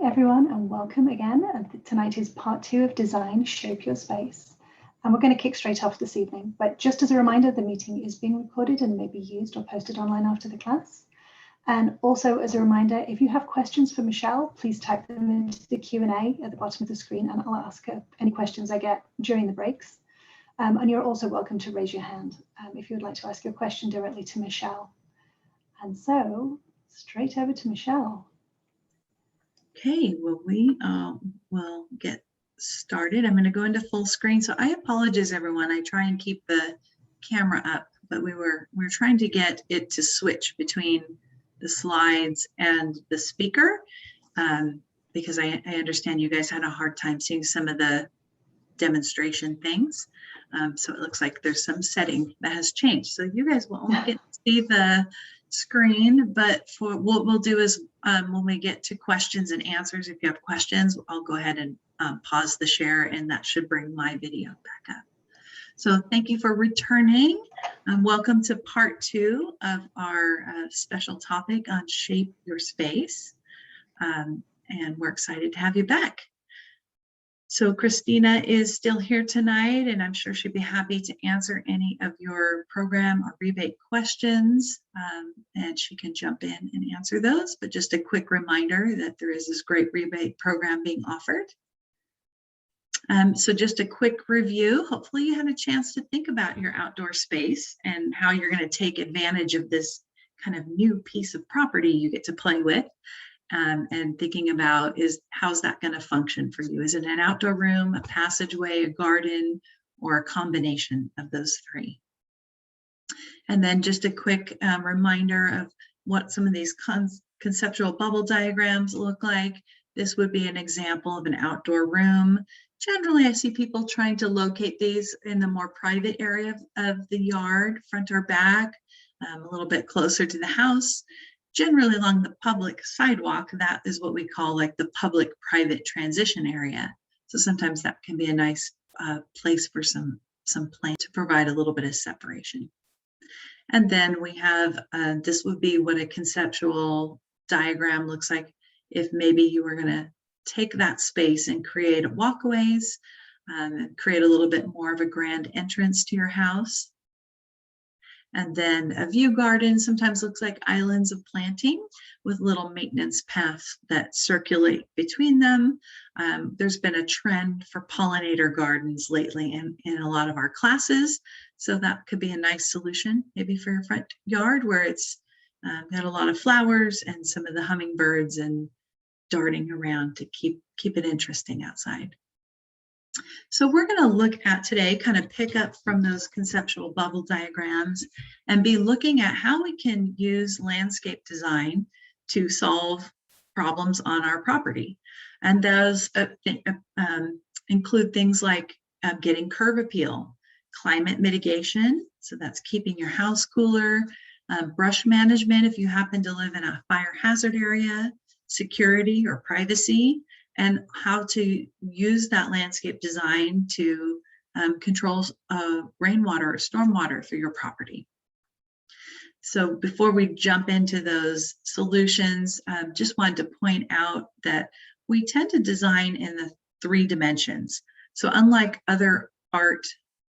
Everyone, and welcome again. Tonight is part 2 of Design Shape Your Space. And we're going to kick straight off this evening. But just as a reminder, the meeting is being recorded and may be used or posted online after the class. And also as a reminder, if you have questions for Michelle, please type them into the Q&A at the bottom of the screen and I'll ask her any questions I get during the breaks. And you're also welcome to raise your hand if you would like to ask your question directly to Michelle. And so straight over to Michelle. Okay, well, we will get started. I'm going to go into full screen. So I apologize, everyone. I try and keep the camera up, but we were trying to get it to switch between the slides and the speaker because I understand you guys had a hard time seeing some of the demonstration things. So it looks like there's some setting that has changed. So you guys will only get to see the screen, but for what we'll do is when we get to questions and answers, if you have questions, I'll go ahead and pause the share and that should bring my video back up. So thank you for returning. Welcome to part 2 of our special topic on Shape Your Space. And we're excited to have you back. So Christina is still here tonight, and I'm sure she'd be happy to answer any of your program or rebate questions, and she can jump in and answer those. But just a quick reminder that there is this great rebate program being offered. So just a quick review. Hopefully you had a chance to think about your outdoor space and how you're going to take advantage of this kind of new piece of property you get to play with. And thinking about how's that going to function for you? Is it an outdoor room, a passageway, a garden, or a combination of those three? And then just a quick reminder of what some of these conceptual bubble diagrams look like. This would be an example of an outdoor room. Generally, I see people trying to locate these in the more private area of the yard, front or back, a little bit closer to the house. Generally along the public sidewalk, that is what we call like the public-private transition area. So sometimes that can be a nice place for some plant to provide a little bit of separation. And then we have, this would be what a conceptual diagram looks like if maybe you were going to take that space and create walkways, and create a little bit more of a grand entrance to your house. And then a view garden sometimes looks like islands of planting with little maintenance paths that circulate between them. There's been a trend for pollinator gardens lately in a lot of our classes. So that could be a nice solution maybe for your front yard where it's got a lot of flowers and some of the hummingbirds and darting around to keep it interesting outside. So we're going to look at today, kind of pick up from those conceptual bubble diagrams and be looking at how we can use landscape design to solve problems on our property. And those include things like getting curb appeal, climate mitigation, so that's keeping your house cooler, brush management if you happen to live in a fire hazard area, security or privacy, and how to use that landscape design to control rainwater or stormwater through your property. So before we jump into those solutions, just wanted to point out that we tend to design in the 3 dimensions. So unlike other art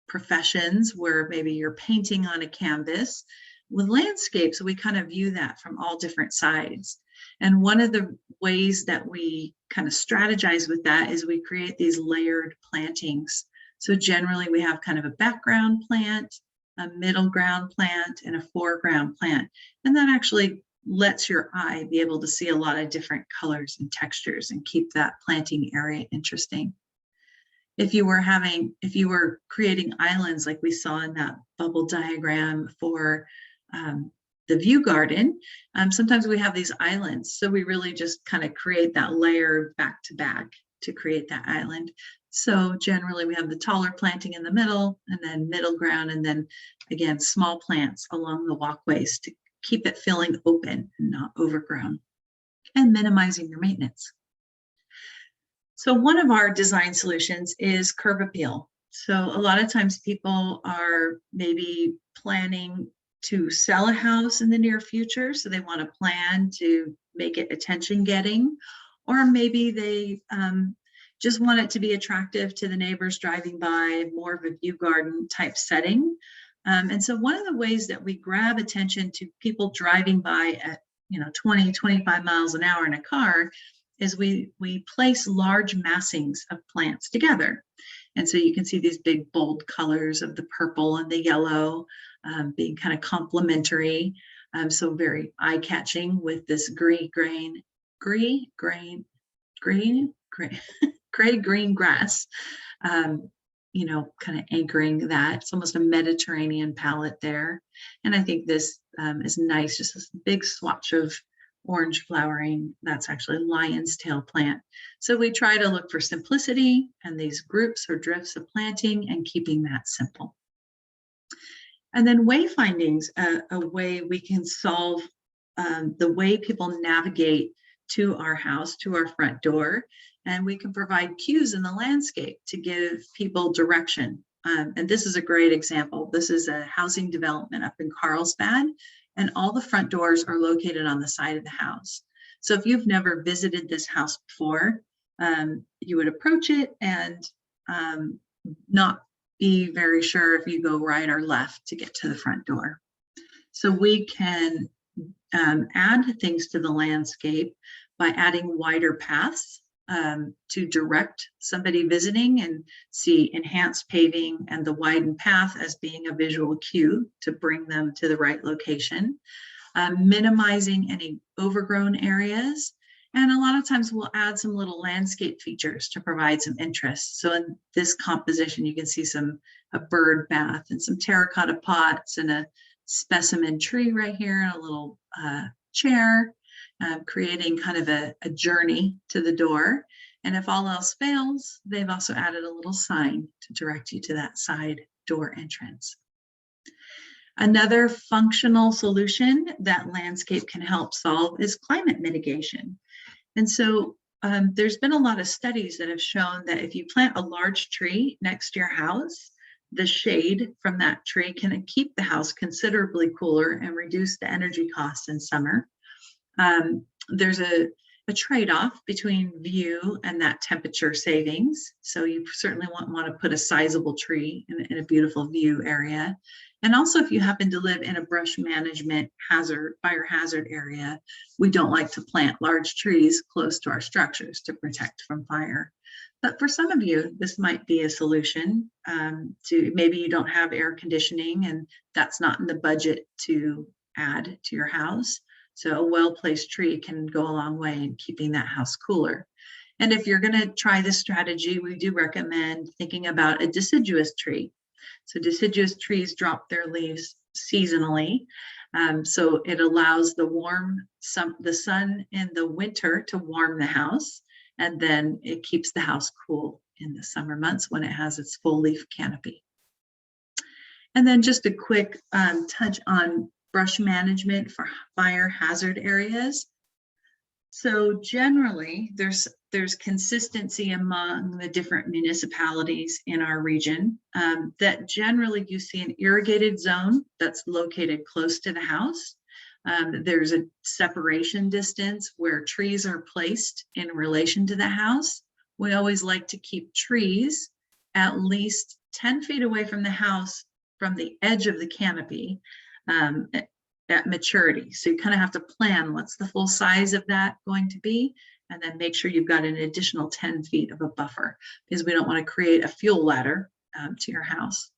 professions where maybe you're painting on a canvas, with landscapes, we kind of view that from all different sides. And one of the ways that we kind of strategize with that is we create these layered plantings. So generally we have kind of a background plant, a middle ground plant, and a foreground plant. And that actually lets your eye be able to see a lot of different colors and textures and keep that planting area interesting. If you were creating islands like we saw in that bubble diagram for the view garden, sometimes we have these islands. So we really just kind of create that layer back to back to create that island. So generally we have the taller planting in the middle and then middle ground, and then again, small plants along the walkways to keep it feeling open and not overgrown and minimizing your maintenance. So one of our design solutions is curb appeal. So a lot of times people are maybe planning to sell a house in the near future. So they want to plan to make it attention getting, or maybe they just want it to be attractive to the neighbors driving by, more of a view garden type setting. And so one of the ways that we grab attention to people driving by at 20, 25 miles an hour in a car is we place large massings of plants together. And so you can see these big bold colors of the purple and the yellow being kind of complementary. So very eye-catching with this gray-green grass, kind of anchoring that. It's almost a Mediterranean palette there. And I think this is nice, just this big swatch of orange flowering. That's actually lion's tail plant. So we try to look for simplicity and these groups or drifts of planting and keeping that simple. And then wayfinding's a way we can solve the way people navigate to our house, to our front door, and we can provide cues in the landscape to give people direction. And this is a great example. This is a housing development up in Carlsbad, and all the front doors are located on the side of the house. So if you've never visited this house before, you would approach it and not be very sure if you go right or left to get to the front door. So we can add things to the landscape by adding wider paths to direct somebody visiting and see enhanced paving and the widened path as being a visual cue to bring them to the right location, minimizing any overgrown areas. And a lot of times we'll add some little landscape features to provide some interest. So in this composition, you can see a bird bath and some terracotta pots and a specimen tree right here and a little chair, creating kind of a journey to the door. And if all else fails, they've also added a little sign to direct you to that side door entrance. Another functional solution that landscape can help solve is climate mitigation. And so there's been a lot of studies that have shown that if you plant a large tree next to your house, the shade from that tree can keep the house considerably cooler and reduce the energy costs in summer. There's a trade-off between view and that temperature savings. So you certainly want to put a sizable tree in a beautiful view area. And also if you happen to live in a brush management fire hazard area, we don't like to plant large trees close to our structures to protect from fire. But for some of you, this might be a solution to maybe you don't have air conditioning and that's not in the budget to add to your house. So a well-placed tree can go a long way in keeping that house cooler. And if you're going to try this strategy, we do recommend thinking about a deciduous tree. So deciduous trees drop their leaves seasonally. So it allows the sun in the winter to warm the house, and then it keeps the house cool in the summer months when it has its full leaf canopy. And then just a quick touch on brush management for fire hazard areas. So generally, there's consistency among the different municipalities in our region that generally you see an irrigated zone that's located close to the house. There's a separation distance where trees are placed in relation to the house. We always like to keep trees at least 10 feet away from the house from the edge of the canopy at maturity. So you kind of have to plan what's the full size of that going to be, and then make sure you've got an additional 10 feet of a buffer, because we don't want to create a fuel ladder to your house.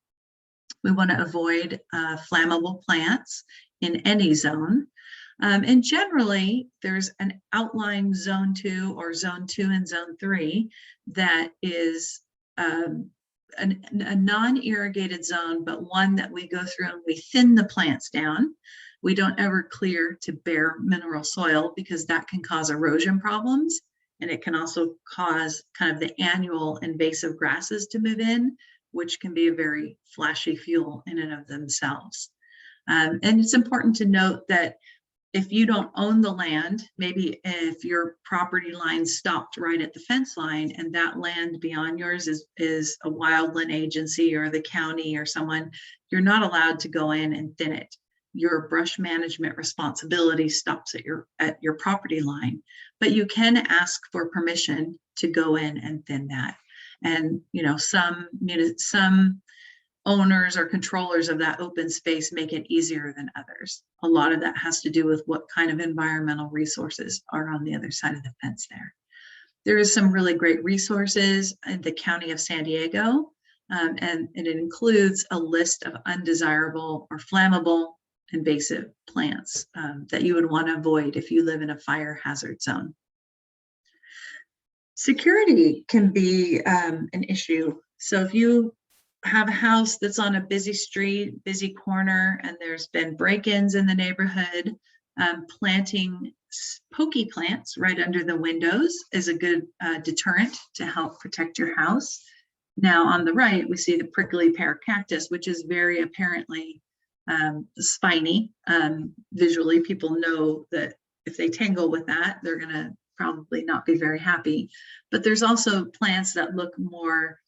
We want to avoid flammable plants in any zone. And generally, there's an outlying zone 2 or zone 2 and zone 3 that is a non-irrigated zone, but one that we go through and we thin the plants down. We don't ever clear to bare mineral soil because that can cause erosion problems. And it can also cause kind of the annual invasive grasses to move in, which can be a very flashy fuel in and of themselves. And it's important to note that if you don't own the land, maybe if your property line stopped right at the fence line and that land beyond yours is a wildland agency or the county or someone, you're not allowed to go in and thin it. Your brush management responsibility stops at your property line. but you can ask for permission to go in and thin that. And some owners or controllers of that open space make it easier than others. A lot of that has to do with what kind of environmental resources are on the other side of the fence there. There is some really great resources in the County of San Diego, and it includes a list of undesirable or flammable invasive plants that you would want to avoid if you live in a fire hazard zone. Security can be an issue. So if you have a house that's on a busy street, busy corner, and there's been break-ins in the neighborhood, planting pokey plants right under the windows is a good deterrent to help protect your house. Now on the right, we see the prickly pear cactus, which is very apparently spiny. Visually, people know that if they tangle with that, they're going to probably not be very happy. But there's also plants that look more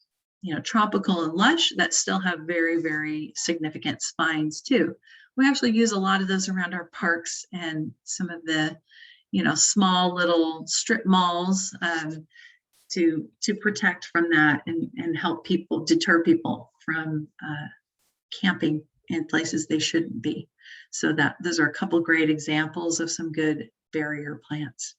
tropical and lush that still have very, very significant spines too. We actually use a lot of those around our parks and some of the, small little strip malls to protect from that and help people, deter people from camping in places they shouldn't be. So those are a couple great examples of some good barrier plants.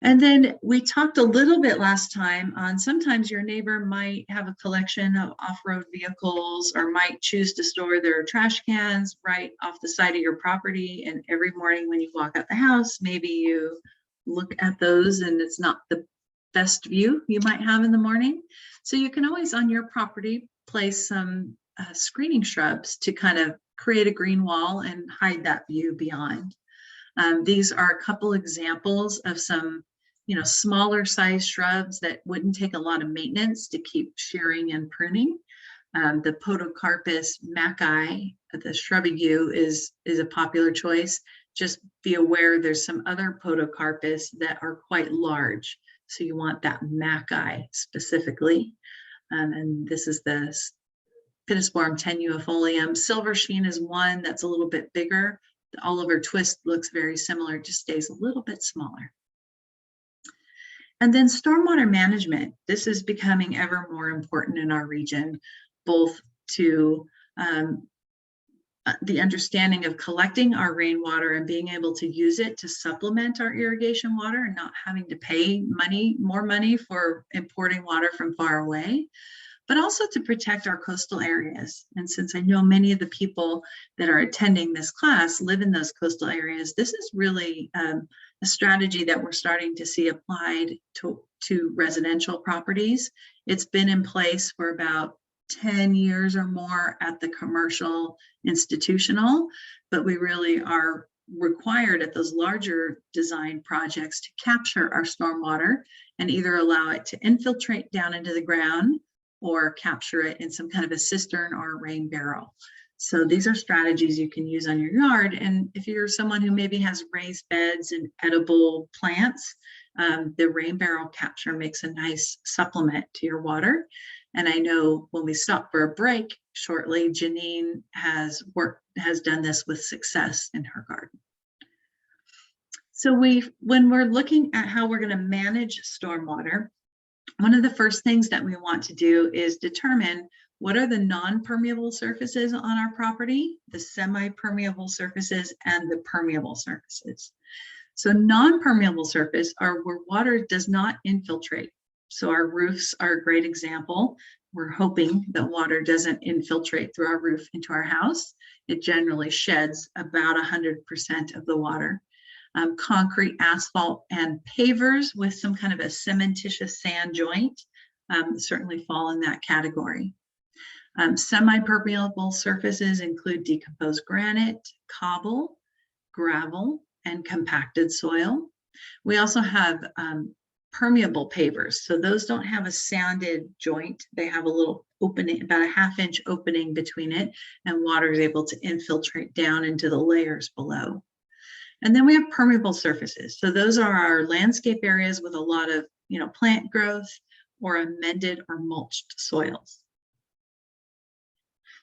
And then we talked a little bit last time on sometimes your neighbor might have a collection of off-road vehicles or might choose to store their trash cans right off the side of your property. And every morning when you walk out the house, maybe you look at those and it's not the best view you might have in the morning. So you can always on your property place some screening shrubs to kind of create a green wall and hide that view beyond. These are a couple examples of some smaller size shrubs that wouldn't take a lot of maintenance to keep shearing and pruning. The Podocarpus mackii, the shrubby yew, is a popular choice. Just be aware there's some other Podocarpus that are quite large. So you want that mackii specifically. And this is the Pittisporum tenuifolium. Silver sheen is one that's a little bit bigger. The Oliver twist looks very similar, just stays a little bit smaller. And then stormwater management. This is becoming ever more important in our region, both to the understanding of collecting our rainwater and being able to use it to supplement our irrigation water and not having to pay more money for importing water from far away, but also to protect our coastal areas. And since I know many of the people that are attending this class live in those coastal areas, this is really a strategy that we're starting to see applied to residential properties. It's been in place for about 10 years or more at the commercial institutional, but we really are required at those larger design projects to capture our stormwater and either allow it to infiltrate down into the ground or capture it in some kind of a cistern or a rain barrel. So these are strategies you can use on your yard. And if you're someone who maybe has raised beds and edible plants, the rain barrel capture makes a nice supplement to your water. And I know when we stop for a break shortly, Janine has done this with success in her garden. So when we're looking at how we're going to manage stormwater, one of the first things that we want to do is determine what are the non-permeable surfaces on our property, the semi-permeable surfaces, and the permeable surfaces. So non-permeable surface are where water does not infiltrate. So our roofs are a great example. We're hoping that water doesn't infiltrate through our roof into our house. It generally sheds about 100% of the water. Concrete, asphalt, and pavers with some kind of a cementitious sand joint certainly fall in that category. Semi-permeable surfaces include decomposed granite, cobble, gravel, and compacted soil. We also have permeable pavers. So those don't have a sanded joint. They have a little opening, about a ½ inch opening between it, and water is able to infiltrate down into the layers below. And then we have permeable surfaces. So those are our landscape areas with a lot of, plant growth or amended or mulched soils.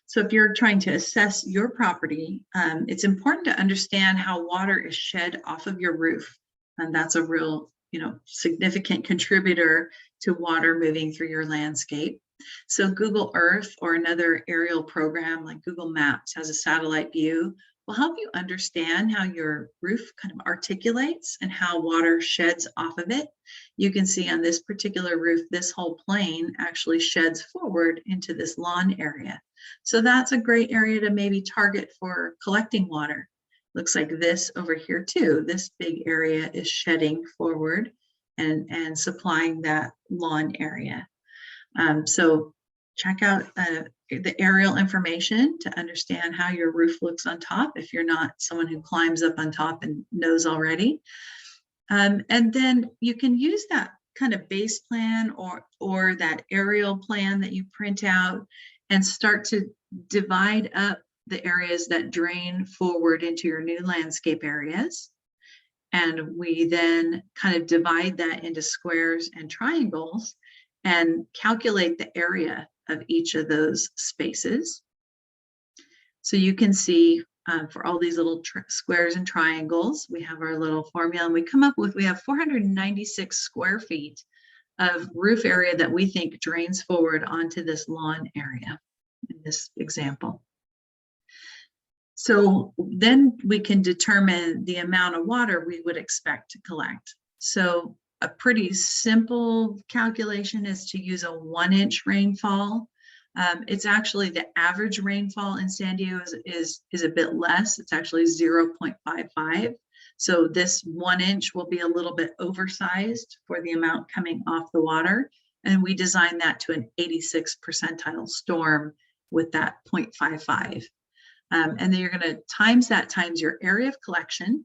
So if you're trying to assess your property, it's important to understand how water is shed off of your roof. And that's a real, significant contributor to water moving through your landscape. So Google Earth or another aerial program like Google Maps has a satellite view, will help you understand how your roof kind of articulates and how water sheds off of it. You can see on this particular roof, this whole plane actually sheds forward into this lawn area. So that's a great area to maybe target for collecting water. Looks like this over here too. This big area is shedding forward and supplying that lawn area. So check out the aerial information to understand how your roof looks on top if you're not someone who climbs up on top and knows already. And then you can use that kind of base plan or that aerial plan that you print out and start to divide up the areas that drain forward into your new landscape areas. And we then kind of divide that into squares and triangles and calculate the area of each of those spaces. So you can see for all these little squares and triangles, we have our little formula, and we have 496 square feet of roof area that we think drains forward onto this lawn area in this example. So then we can determine the amount of water we would expect to collect. So a pretty simple calculation is to use a 1-inch rainfall. It's actually the average rainfall in San Diego is a bit less. It's actually 0.55. So this 1 inch will be a little bit oversized for the amount coming off the water. And we designed that to an 86th percentile storm with that 0.55. And then you're going to times that times your area of collection,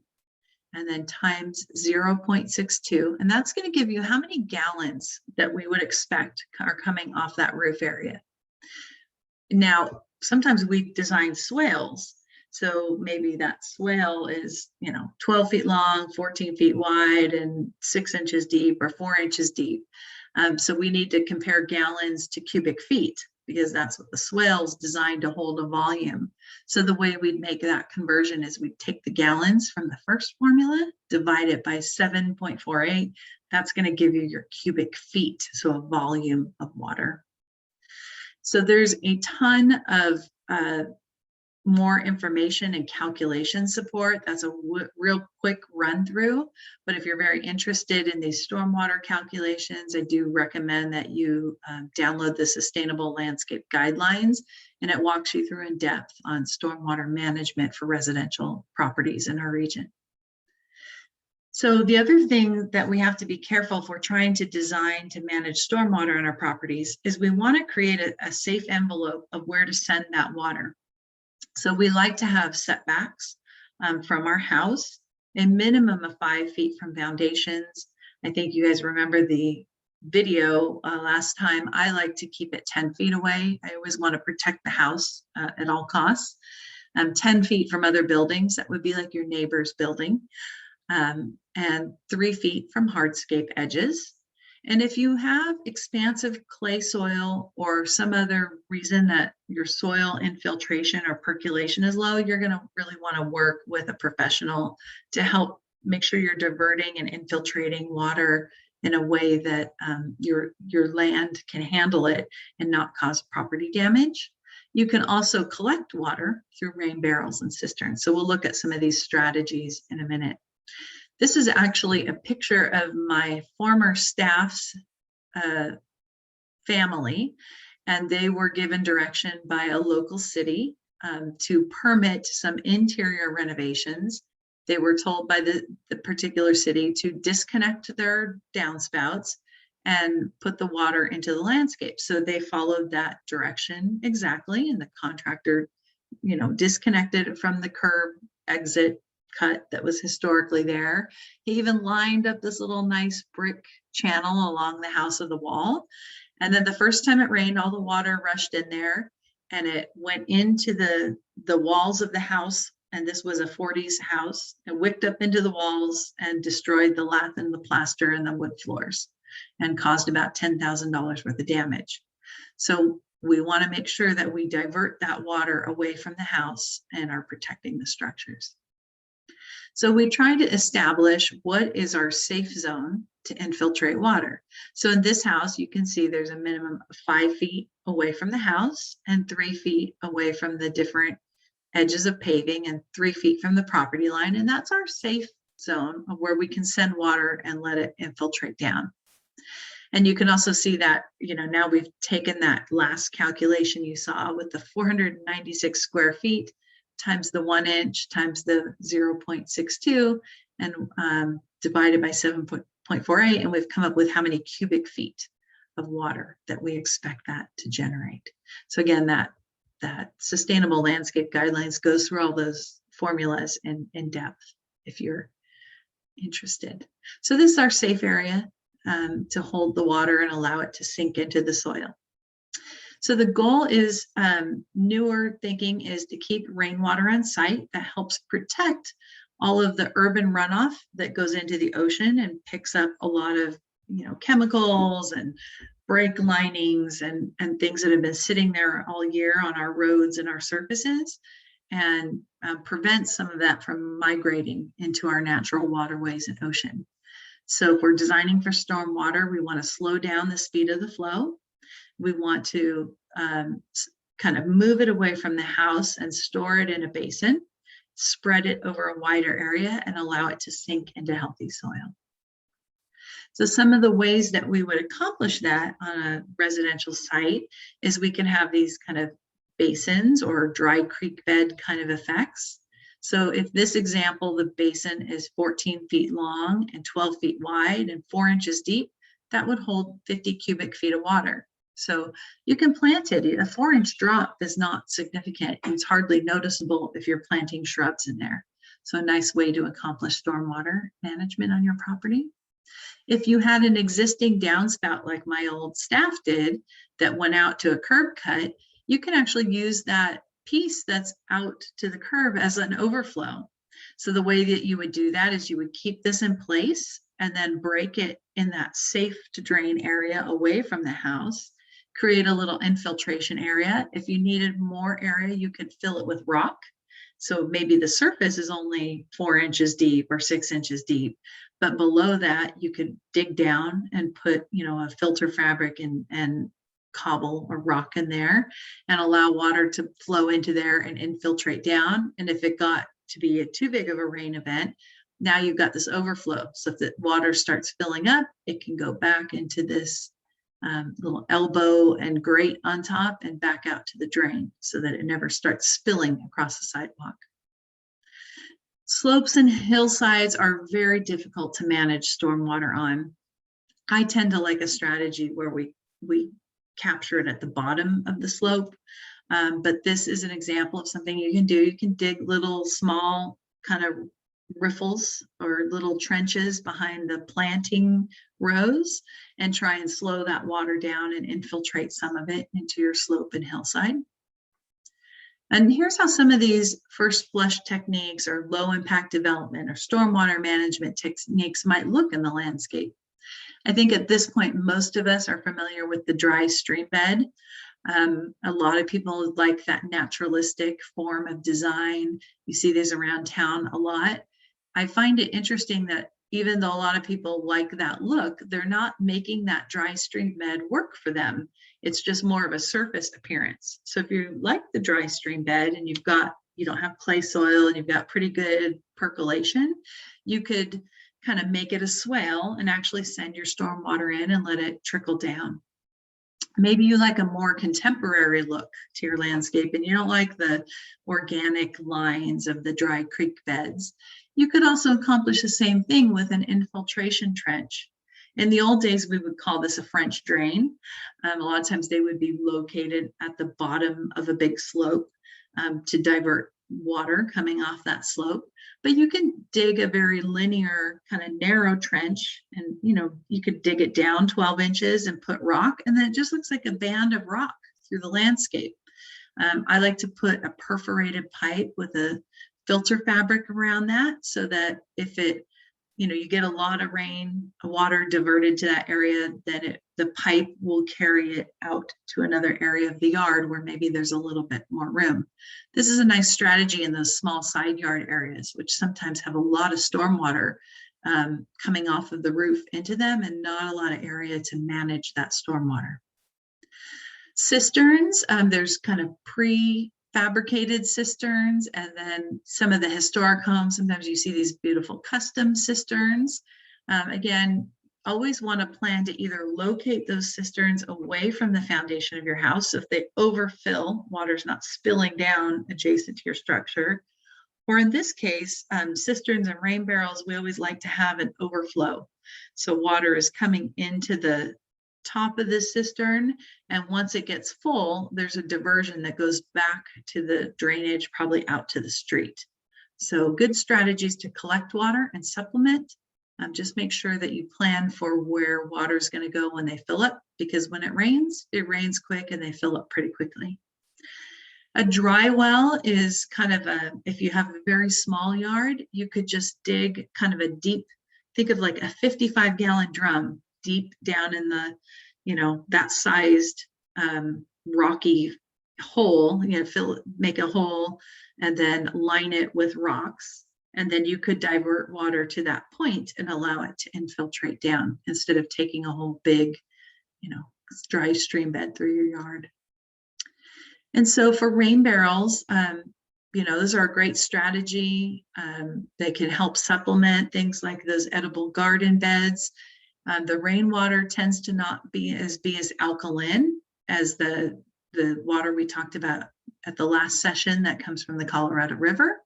and then times 0.62. And that's going to give you how many gallons that we would expect are coming off that roof area. Now, sometimes we design swales. So maybe that swale is, 12 feet long, 14 feet wide, and 6 inches deep or 4 inches deep. So we need to compare gallons to cubic feet, because that's what the swale is designed to hold a volume. So the way we'd make that conversion is we'd take the gallons from the first formula, divide it by 7.48. That's going to give you your cubic feet, so a volume of water. So there's a ton of more information and calculation support. That's a real quick run through. But if you're very interested in these stormwater calculations, I do recommend that you download the Sustainable Landscape Guidelines, and it walks you through in depth on stormwater management for residential properties in our region. So the other thing that we have to be careful if we're trying to design to manage stormwater on our properties is we want to create a safe envelope of where to send that water. So we like to have setbacks from our house, a minimum of 5 feet from foundations. I think you guys remember the video last time. I like to keep it 10 feet away. I always want to protect the house at all costs. 10 feet from other buildings, that would be like your neighbor's building, and 3 feet from hardscape edges. And if you have expansive clay soil or some other reason that your soil infiltration or percolation is low, you're going to really want to work with a professional to help make sure you're diverting and infiltrating water in a way that your land can handle it and not cause property damage. You can also collect water through rain barrels and cisterns. So we'll look at some of these strategies in a minute. This is actually a picture of my former staff's family, and they were given direction by a local city to permit some interior renovations. They were told by the particular city to disconnect their downspouts and put the water into the landscape. So they followed that direction exactly, and the contractor, disconnected it from the curb exit cut that was historically there. He even lined up this little nice brick channel along the house of the wall. And then the first time it rained, all the water rushed in there and it went into the walls of the house. And this was a 40s house. It wicked up into the walls and destroyed the lath and the plaster and the wood floors and caused about $10,000 worth of damage. So we want to make sure that we divert that water away from the house and are protecting the structures. So we try to establish what is our safe zone to infiltrate water. So in this house, you can see there's a minimum of 5 feet away from the house and 3 feet away from the different edges of paving and 3 feet from the property line. And that's our safe zone of where we can send water and let it infiltrate down. And you can also see that, now we've taken that last calculation you saw with the 496 square feet times the 1 inch times the 0.62 and divided by 7.48. And we've come up with how many cubic feet of water that we expect that to generate. So again, that sustainable landscape guidelines goes through all those formulas in depth if you're interested. So this is our safe area to hold the water and allow it to sink into the soil. So the goal is, newer thinking is to keep rainwater on site. That helps protect all of the urban runoff that goes into the ocean and picks up a lot of chemicals and brake linings and things that have been sitting there all year on our roads and our surfaces, and prevent some of that from migrating into our natural waterways and ocean. So if we're designing for stormwater, we want to slow down the speed of the flow. We want to kind of move it away from the house and store it in a basin, spread it over a wider area, and allow it to sink into healthy soil. So some of the ways that we would accomplish that on a residential site is we can have these kind of basins or dry creek bed kind of effects. So if this example, the basin is 14 feet long and 12 feet wide and 4 inches deep, that would hold 50 cubic feet of water. So you can plant it. A 4-inch drop is not significant. It's hardly noticeable if you're planting shrubs in there. So a nice way to accomplish stormwater management on your property. If you had an existing downspout like my old staff did that went out to a curb cut, you can actually use that piece that's out to the curb as an overflow. So the way that you would do that is you would keep this in place and then break it in that safe to drain area away from the house, create a little infiltration area. If you needed more area, you could fill it with rock. So maybe the surface is only 4 inches deep or 6 inches deep, but below that you could dig down and put, a filter fabric and cobble or rock in there and allow water to flow into there and infiltrate down. And if it got to be too big of a rain event, now you've got this overflow. So if the water starts filling up, it can go back into this little elbow and grate on top and back out to the drain so that it never starts spilling across the sidewalk. Slopes and hillsides are very difficult to manage stormwater on. I tend to like a strategy where we capture it at the bottom of the slope. But this is an example of something you can do. You can dig little small kind of riffles or little trenches behind the planting rows and try and slow that water down and infiltrate some of it into your slope and hillside. And here's how some of these first flush techniques or low impact development or stormwater management techniques might look in the landscape. I think at this point, most of us are familiar with the dry stream bed. A lot of people like that naturalistic form of design. You see these around town a lot. I find it interesting that even though a lot of people like that look, they're not making that dry stream bed work for them. It's just more of a surface appearance. So if you like the dry stream bed and you don't have clay soil and you've got pretty good percolation, you could kind of make it a swale and actually send your storm water in and let it trickle down. Maybe you like a more contemporary look to your landscape and you don't like the organic lines of the dry creek beds. You could also accomplish the same thing with an infiltration trench. In the old days, we would call this a French drain. A lot of times they would be located at the bottom of a big slope to divert water coming off that slope. But you can dig a very linear kind of narrow trench and you could dig it down 12 inches and put rock, and then it just looks like a band of rock through the landscape. I like to put a perforated pipe with a filter fabric around that so that if it you get a lot of rain, water diverted to that area, then the pipe will carry it out to another area of the yard where maybe there's a little bit more room. This is a nice strategy in those small side yard areas, which sometimes have a lot of stormwater coming off of the roof into them and not a lot of area to manage that stormwater. Cisterns, there's kind of prefabricated cisterns, and then some of the historic homes, sometimes you see these beautiful custom cisterns. Again, always want to plan to either locate those cisterns away from the foundation of your house. So if they overfill, water's not spilling down adjacent to your structure. Or in this case, cisterns and rain barrels, we always like to have an overflow. So water is coming into the top of the cistern, and once it gets full, there's a diversion that goes back to the drainage, probably out to the street. So good strategies to collect water and supplement. Just make sure that you plan for where water is going to go when they fill up, because when it rains quick and they fill up pretty quickly. A dry well is kind of if you have a very small yard, you could just dig kind of a deep, think of like a 55-gallon drum deep down in the, that sized rocky hole, make a hole and then line it with rocks. And then you could divert water to that point and allow it to infiltrate down instead of taking a whole big, dry stream bed through your yard. And so for rain barrels, those are a great strategy. They can help supplement things like those edible garden beds. The rainwater tends to not be as alkaline as the water we talked about at the last session that comes from the Colorado River.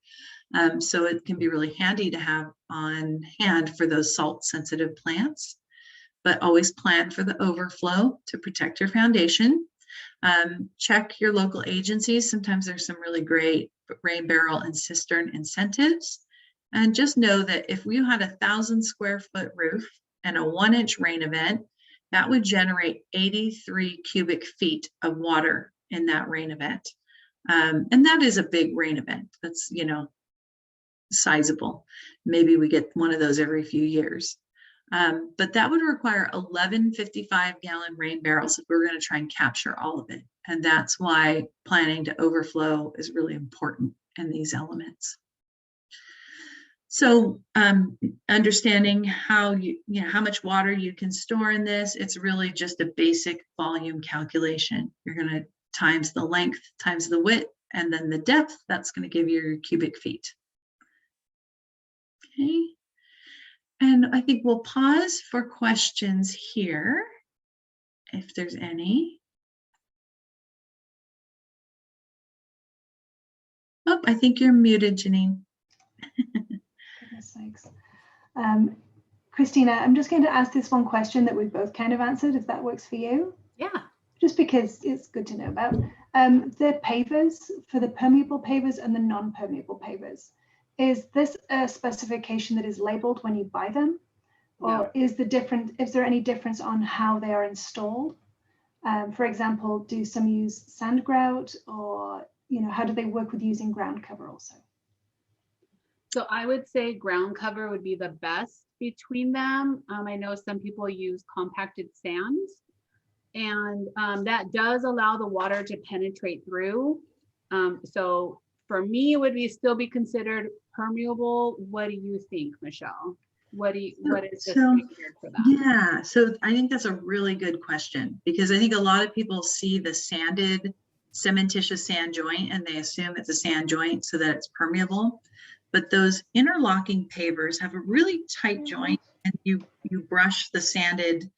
So it can be really handy to have on hand for those salt-sensitive plants, but always plan for the overflow to protect your foundation. Check your local agencies. Sometimes there's some really great rain barrel and cistern incentives. And just know that if you had 1,000 square foot roof and a 1-inch rain event, that would generate 83 cubic feet of water in that rain event. And that is a big rain event. That's, sizable. Maybe we get one of those every few years. But that would require 11 55-gallon rain barrels if we're going to try and capture all of it. And that's why planning to overflow is really important in these elements. So understanding how how much water you can store in this, it's really just a basic volume calculation. You're going to times the length times the width and then the depth. That's going to give you your cubic feet. Okay. And I think we'll pause for questions here, if there's any. Oh, I think you're muted, Janine. Goodness sakes. Christina, I'm just going to ask this one question that we've both kind of answered, if that works for you. Yeah. Just because it's good to know about. The pavers, for the permeable pavers and the non-permeable pavers, is this a specification that is labeled when you buy them? Or is there any difference on how they are installed? For example, do some use sand grout, or how do they work with using ground cover also? So I would say ground cover would be the best between them. I know some people use compacted sands, and that does allow the water to penetrate through. So for me, it would still be considered permeable. What do you think, Michelle? What is this standard for that? Yeah, so I think that's a really good question, because I think a lot of people see the sanded cementitious sand joint and they assume it's a sand joint so that it's permeable. But those interlocking pavers have a really tight joint, and you brush the sanded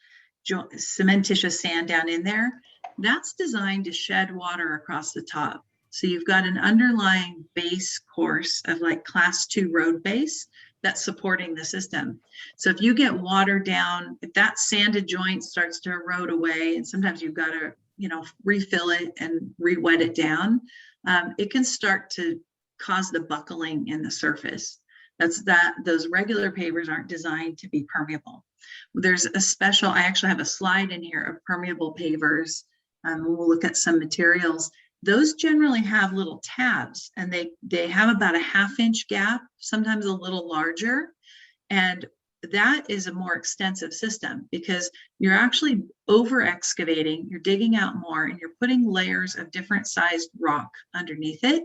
cementitious sand down in there. That's designed to shed water across the top. So you've got an underlying base course of like class 2 road base that's supporting the system. So if you get water down, if that sanded joint starts to erode away, and sometimes you've got to, refill it and re-wet it down, it can start to cause the buckling in the surface. Those regular pavers aren't designed to be permeable. There's a special, I actually have a slide in here of permeable pavers. We'll look at some materials. Those generally have little tabs, and they have about a 1/2 inch gap, sometimes a little larger. And that is a more extensive system because you're actually over excavating, you're digging out more, and you're putting layers of different sized rock underneath it.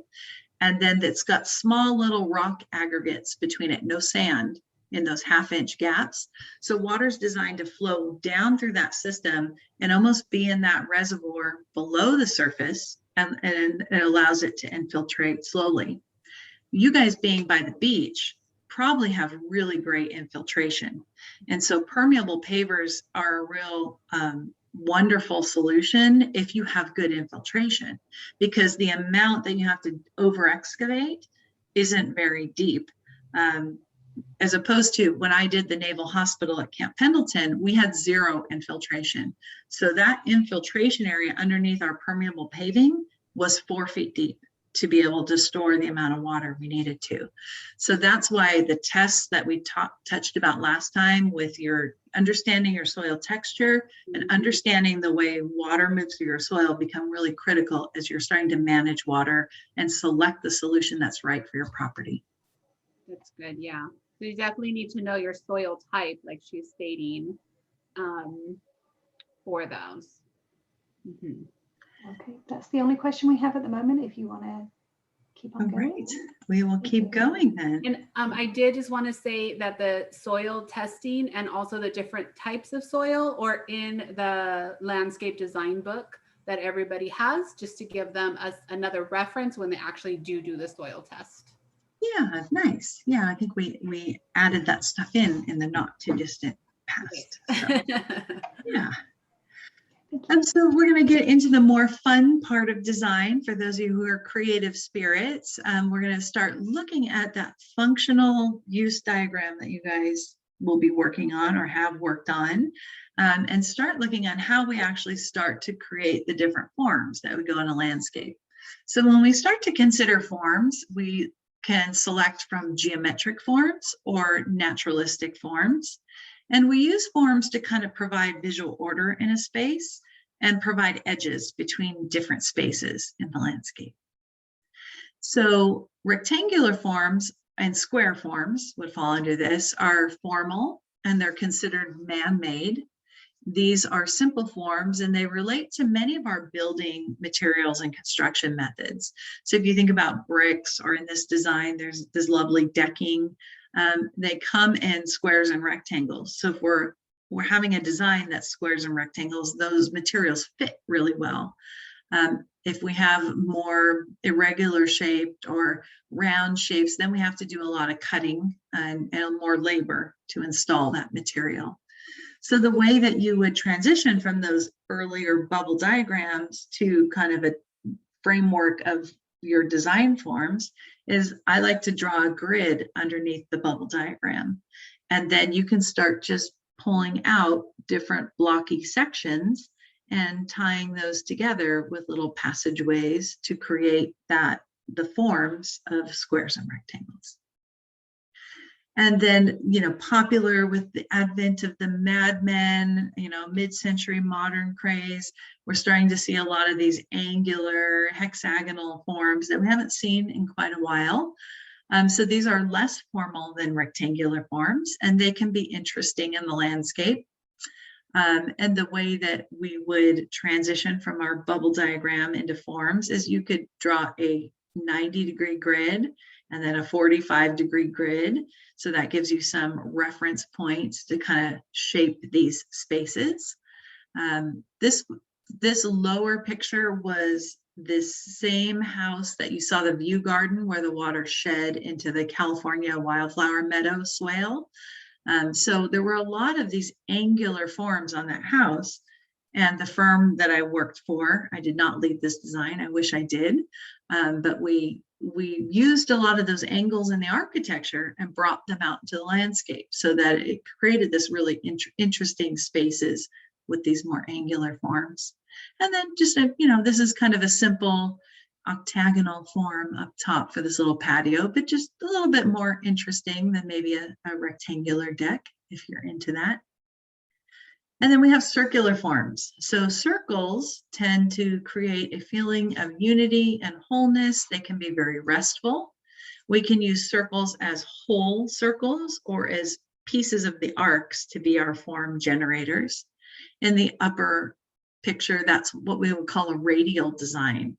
And then it's got small little rock aggregates between it, no sand in those 1/2-inch gaps. So water's designed to flow down through that system and almost be in that reservoir below the surface, and it allows it to infiltrate slowly. You guys being by the beach probably have really great infiltration. And so permeable pavers are a real wonderful solution if you have good infiltration, because the amount that you have to over excavate isn't very deep. As opposed to when I did the Naval Hospital at Camp Pendleton, we had 0 infiltration. So that infiltration area underneath our permeable paving was 4 feet deep to be able to store the amount of water we needed to. So that's why the tests that we touched about last time with your understanding your soil texture and understanding the way water moves through your soil become really critical as you're starting to manage water and select the solution that's right for your property. That's good, yeah. So you definitely need to know your soil type, like she's stating, for those. Mm-hmm. Okay, that's the only question we have at the moment. If you want to keep on going. Right, we will keep going then. And I did just want to say that the soil testing and also the different types of soil are in the landscape design book that everybody has, just to give them another reference when they actually do the soil test. Yeah, nice. Yeah, I think we added that stuff in the not too distant past. So, yeah. And so we're going to get into the more fun part of design for those of you who are creative spirits. We're going to start looking at that functional use diagram that you guys will be working on or have worked on, and start looking at how we actually start to create the different forms that would go in a landscape. So when we start to consider forms, we can select from geometric forms or naturalistic forms. And we use forms to kind of provide visual order in a space and provide edges between different spaces in the landscape. So rectangular forms and square forms would fall under this, are formal and they're considered man-made. These are simple forms and they relate to many of our building materials and construction methods. So if you think about bricks, or in this design, there's this lovely decking. They come in squares and rectangles. So if we're having a design that's squares and rectangles, those materials fit really well. If we have more irregular shaped or round shapes, then we have to do a lot of cutting and more labor to install that material. So the way that you would transition from those earlier bubble diagrams to kind of a framework of your design forms is I like to draw a grid underneath the bubble diagram. And then you can start just pulling out different blocky sections and tying those together with little passageways to create the forms of squares and rectangles. And then, popular with the advent of the Mad Men, mid-century modern craze, we're starting to see a lot of these angular hexagonal forms that we haven't seen in quite a while. So these are less formal than rectangular forms, and they can be interesting in the landscape. And the way that we would transition from our bubble diagram into forms is you could draw a 90-degree grid and then a 45-degree grid. So that gives you some reference points to kind of shape these spaces. This lower picture was this same house that you saw the view garden where the water shed into the California wildflower meadow swale. So there were a lot of these angular forms on that house. And the firm that I worked for, I did not lead this design, I wish I did, but we used a lot of those angles in the architecture and brought them out into the landscape so that it created this really interesting spaces with these more angular forms. And then just, this is kind of a simple octagonal form up top for this little patio, but just a little bit more interesting than maybe a rectangular deck, if you're into that. And then we have circular forms. So circles tend to create a feeling of unity and wholeness. They can be very restful. We can use circles as whole circles or as pieces of the arcs to be our form generators. In the upper picture, that's what we would call a radial design.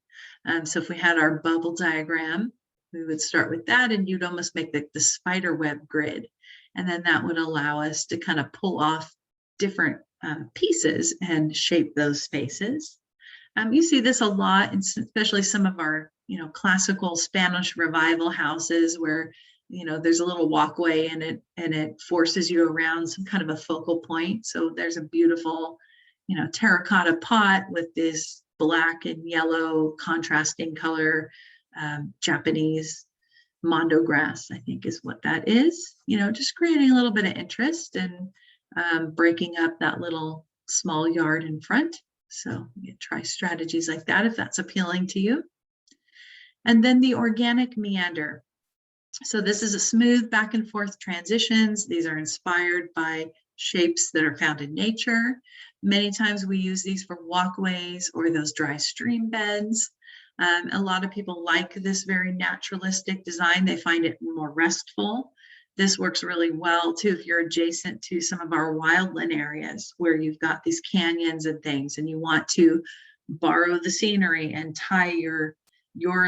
So if we had our bubble diagram, we would start with that, and you'd almost make the spider web grid. And then that would allow us to kind of pull off different pieces and shape those spaces. You see this a lot, and especially some of our, classical Spanish revival houses where, there's a little walkway and it forces you around some kind of a focal point. So there's a beautiful, terracotta pot with this black and yellow contrasting color, Japanese mondo grass, I think is what that is, just creating a little bit of interest and breaking up that little small yard in front. So you try strategies like that if that's appealing to you. And then the organic meander. So this is a smooth back and forth transitions. These are inspired by shapes that are found in nature. Many times we use these for walkways or those dry stream beds. A lot of people like this very naturalistic design. They find it more restful. This works really well too if you're adjacent to some of our wildland areas where you've got these canyons and things, and you want to borrow the scenery and tie your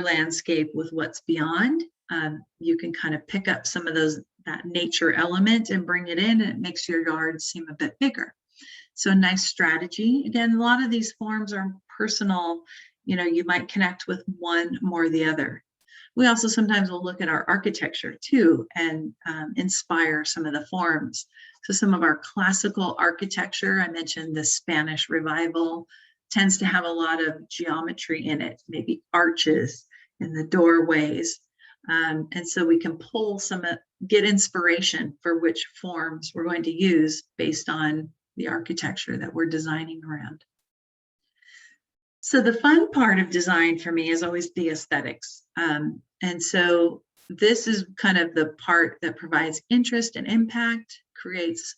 landscape with what's beyond. You can kind of pick up some of that nature element and bring it in, and it makes your yard seem a bit bigger. So nice strategy. Again, a lot of these forms are personal. You might connect with one more than the other. We also sometimes will look at our architecture too and inspire some of the forms. So some of our classical architecture, I mentioned the Spanish revival, tends to have a lot of geometry in it, maybe arches in the doorways. And so we can pull get inspiration for which forms we're going to use based on the architecture that we're designing around. So the fun part of design for me is always the aesthetics. And so this is kind of the part that provides interest and impact, creates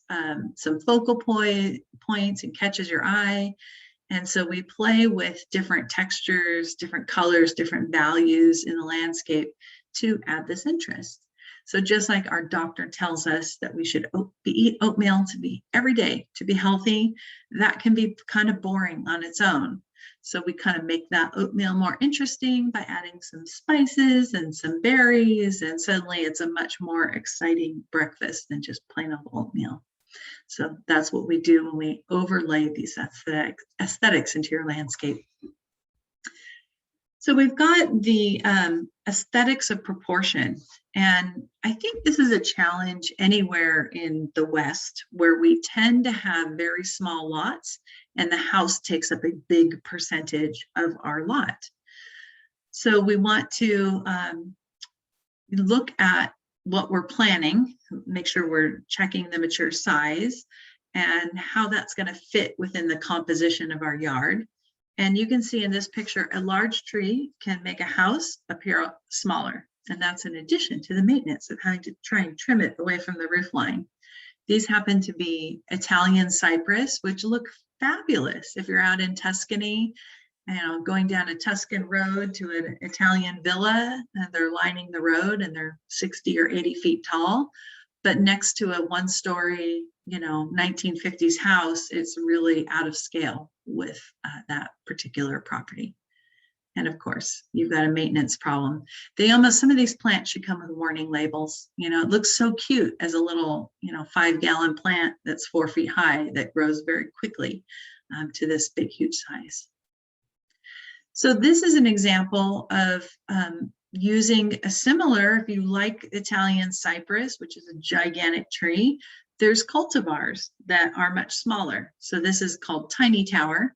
some focal points and catches your eye. And so we play with different textures, different colors, different values in the landscape to add this interest. So just like our doctor tells us that we should eat oatmeal to be every day to be healthy, that can be kind of boring on its own. So we kind of make that oatmeal more interesting by adding some spices and some berries, and suddenly it's a much more exciting breakfast than just plain old oatmeal. So that's what we do when we overlay these aesthetics into your landscape. So we've got the aesthetics of proportion. And I think this is a challenge anywhere in the West where we tend to have very small lots and the house takes up a big percentage of our lot. So we want to look at what we're planning, make sure we're checking the mature size and how that's going to fit within the composition of our yard. And you can see in this picture, a large tree can make a house appear smaller. And that's in addition to the maintenance of having to try and trim it away from the roof line. These happen to be Italian cypress, which look fabulous if you're out in Tuscany, going down a Tuscan road to an Italian villa, and they're lining the road and they're 60 or 80 feet tall. But next to a one-story, 1950s house, it's really out of scale with that particular property. And of course, you've got a maintenance problem. Some of these plants should come with warning labels. It looks so cute as a little, 5-gallon plant that's 4 feet high that grows very quickly to this big, huge size. So this is an example of using a similar, if you like Italian cypress, which is a gigantic tree, there's cultivars that are much smaller. So this is called Tiny Tower.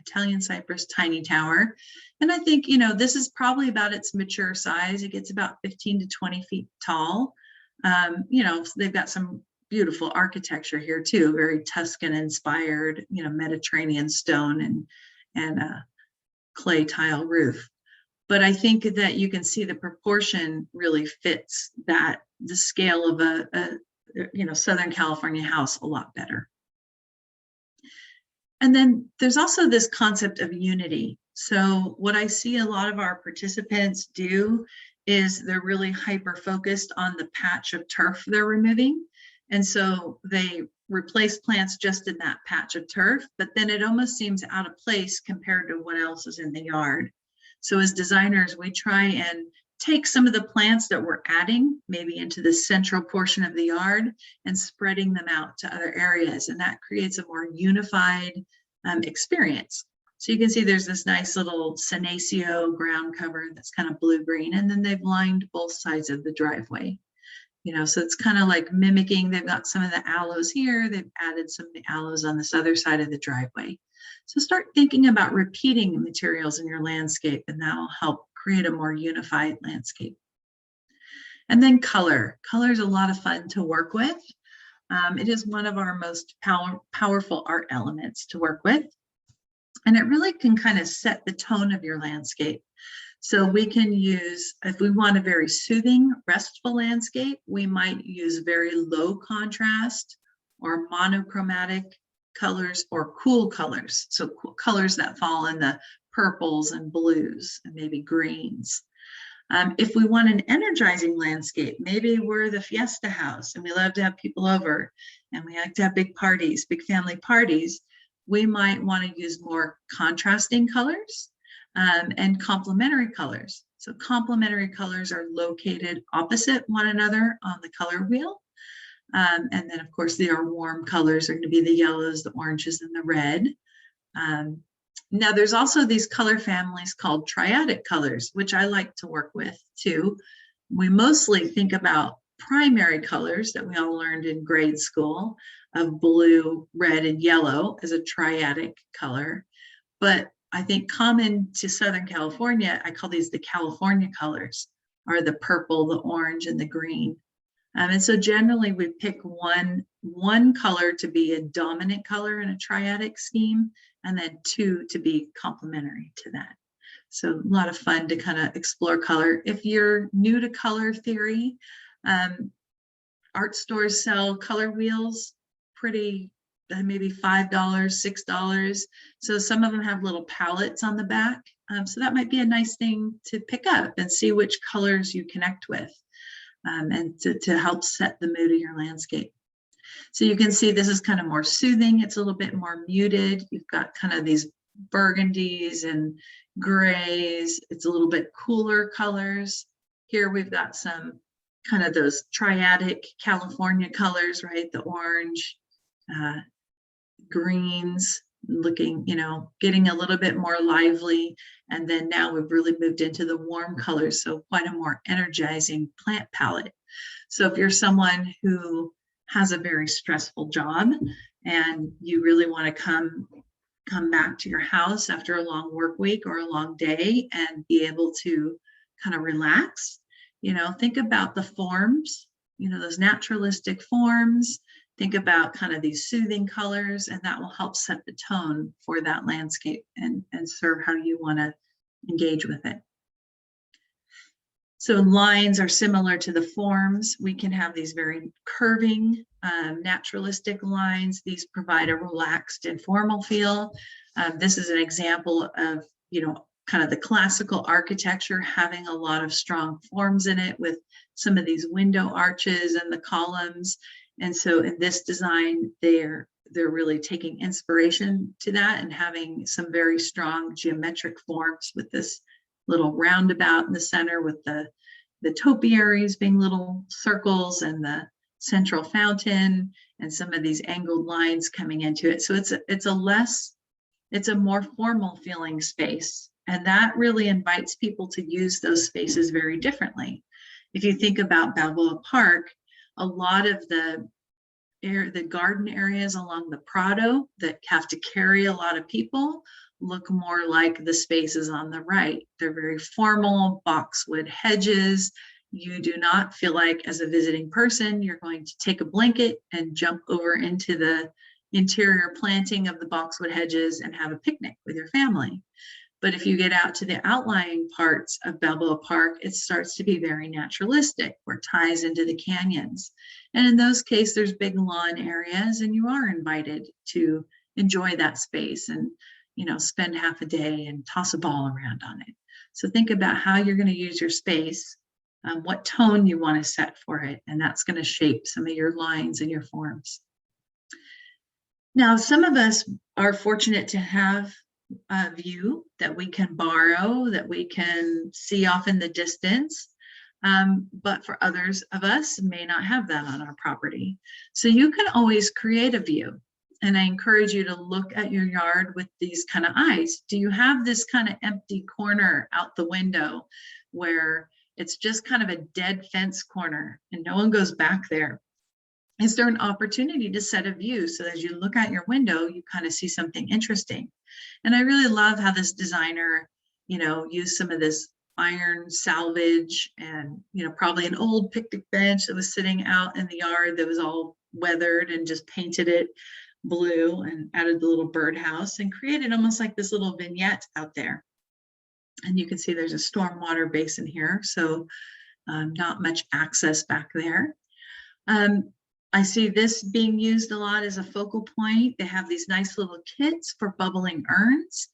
Italian cypress tiny tower. And I think, this is probably about its mature size. It gets about 15 to 20 feet tall. They've got some beautiful architecture here too, very Tuscan inspired, Mediterranean stone and clay tile roof. But I think that you can see the proportion really fits the scale of a Southern California house a lot better. And then there's also this concept of unity. So what I see a lot of our participants do is they're really hyper-focused on the patch of turf they're removing. And so they replace plants just in that patch of turf, but then it almost seems out of place compared to what else is in the yard. So as designers, we try and take some of the plants that we're adding maybe into the central portion of the yard and spreading them out to other areas. And that creates a more unified experience. So you can see there's this nice little senecio ground cover that's kind of blue-green, and then they've lined both sides of the driveway. So it's kind of like mimicking, they've got some of the aloes here, they've added some of the aloes on this other side of the driveway. So start thinking about repeating materials in your landscape, and that will help create a more unified landscape. And then color. Color is a lot of fun to work with. It is one of our most powerful art elements to work with. And it really can kind of set the tone of your landscape. So we can use, if we want a very soothing, restful landscape, we might use very low contrast or monochromatic colors or cool colors. So colors that fall in the purples and blues and maybe greens. If we want an energizing landscape, maybe we're the fiesta house and we love to have people over and we like to have big parties, big family parties, we might want to use more contrasting colors and complementary colors. So complementary colors are located opposite one another on the color wheel. And then of course, our warm colors are going to be the yellows, the oranges, and the red. Now there's also these color families called triadic colors, which I like to work with too. We mostly think about primary colors that we all learned in grade school of blue, red, and yellow as a triadic color. But I think common to Southern California, I call these the California colors, are the purple, the orange, and the green. And so generally we pick one color to be a dominant color in a triadic scheme, and then two to be complementary to that. So a lot of fun to kind of explore color. If you're new to color theory, art stores sell color wheels, pretty, maybe $5, $6. So some of them have little palettes on the back. So that might be a nice thing to pick up and see which colors you connect with. And to help set the mood of your landscape. So you can see this is kind of more soothing. It's a little bit more muted. You've got kind of these burgundies and grays. It's a little bit cooler colors. Here we've got some kind of those triadic California colors, right? The orange, greens, looking, getting a little bit more lively. And then now we've really moved into the warm colors. So quite a more energizing plant palette. So if you're someone who has a very stressful job and you really want to come back to your house after a long work week or a long day and be able to kind of relax, think about the forms, those naturalistic forms. Think about kind of these soothing colors, and that will help set the tone for that landscape and serve how you want to engage with it. So lines are similar to the forms. We can have these very curving, naturalistic lines. These provide a relaxed, informal feel. This is an example of, kind of the classical architecture having a lot of strong forms in it with some of these window arches and the columns. And so in this design, they're really taking inspiration to that and having some very strong geometric forms with this little roundabout in the center with the topiaries being little circles and the central fountain and some of these angled lines coming into it. So it's a more formal feeling space. And that really invites people to use those spaces very differently. If you think about Balboa Park, a lot of the garden areas along the Prado that have to carry a lot of people look more like the spaces on the right. They're very formal, boxwood hedges. You do not feel like, as a visiting person, you're going to take a blanket and jump over into the interior planting of the boxwood hedges and have a picnic with your family. But if you get out to the outlying parts of Balboa Park, it starts to be very naturalistic, where it ties into the canyons. And in those cases, there's big lawn areas, and you are invited to enjoy that space and, spend half a day and toss a ball around on it. So think about how you're going to use your space what tone you want to set for it, and that's going to shape some of your lines and your forms. Now, some of us are fortunate to have a view that we can borrow, that we can see off in the distance. But for others of us may not have that on our property. So you can always create a view. And I encourage you to look at your yard with these kind of eyes. Do you have this kind of empty corner out the window where it's just kind of a dead fence corner and no one goes back there? Is there an opportunity to set a view so as you look out your window, you kind of see something interesting? And I really love how this designer, used some of this iron salvage and, probably an old picnic bench that was sitting out in the yard that was all weathered, and just painted it blue and added the little birdhouse and created almost like this little vignette out there. And you can see there's a stormwater basin here, so not much access back there. I see this being used a lot as a focal point. They have these nice little kits for bubbling urns.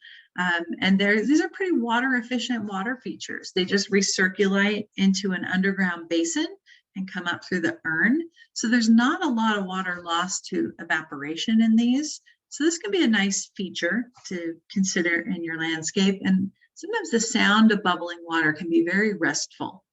And these are pretty water efficient water features. They just recirculate into an underground basin and come up through the urn. So there's not a lot of water lost to evaporation in these. So this can be a nice feature to consider in your landscape. And sometimes the sound of bubbling water can be very restful.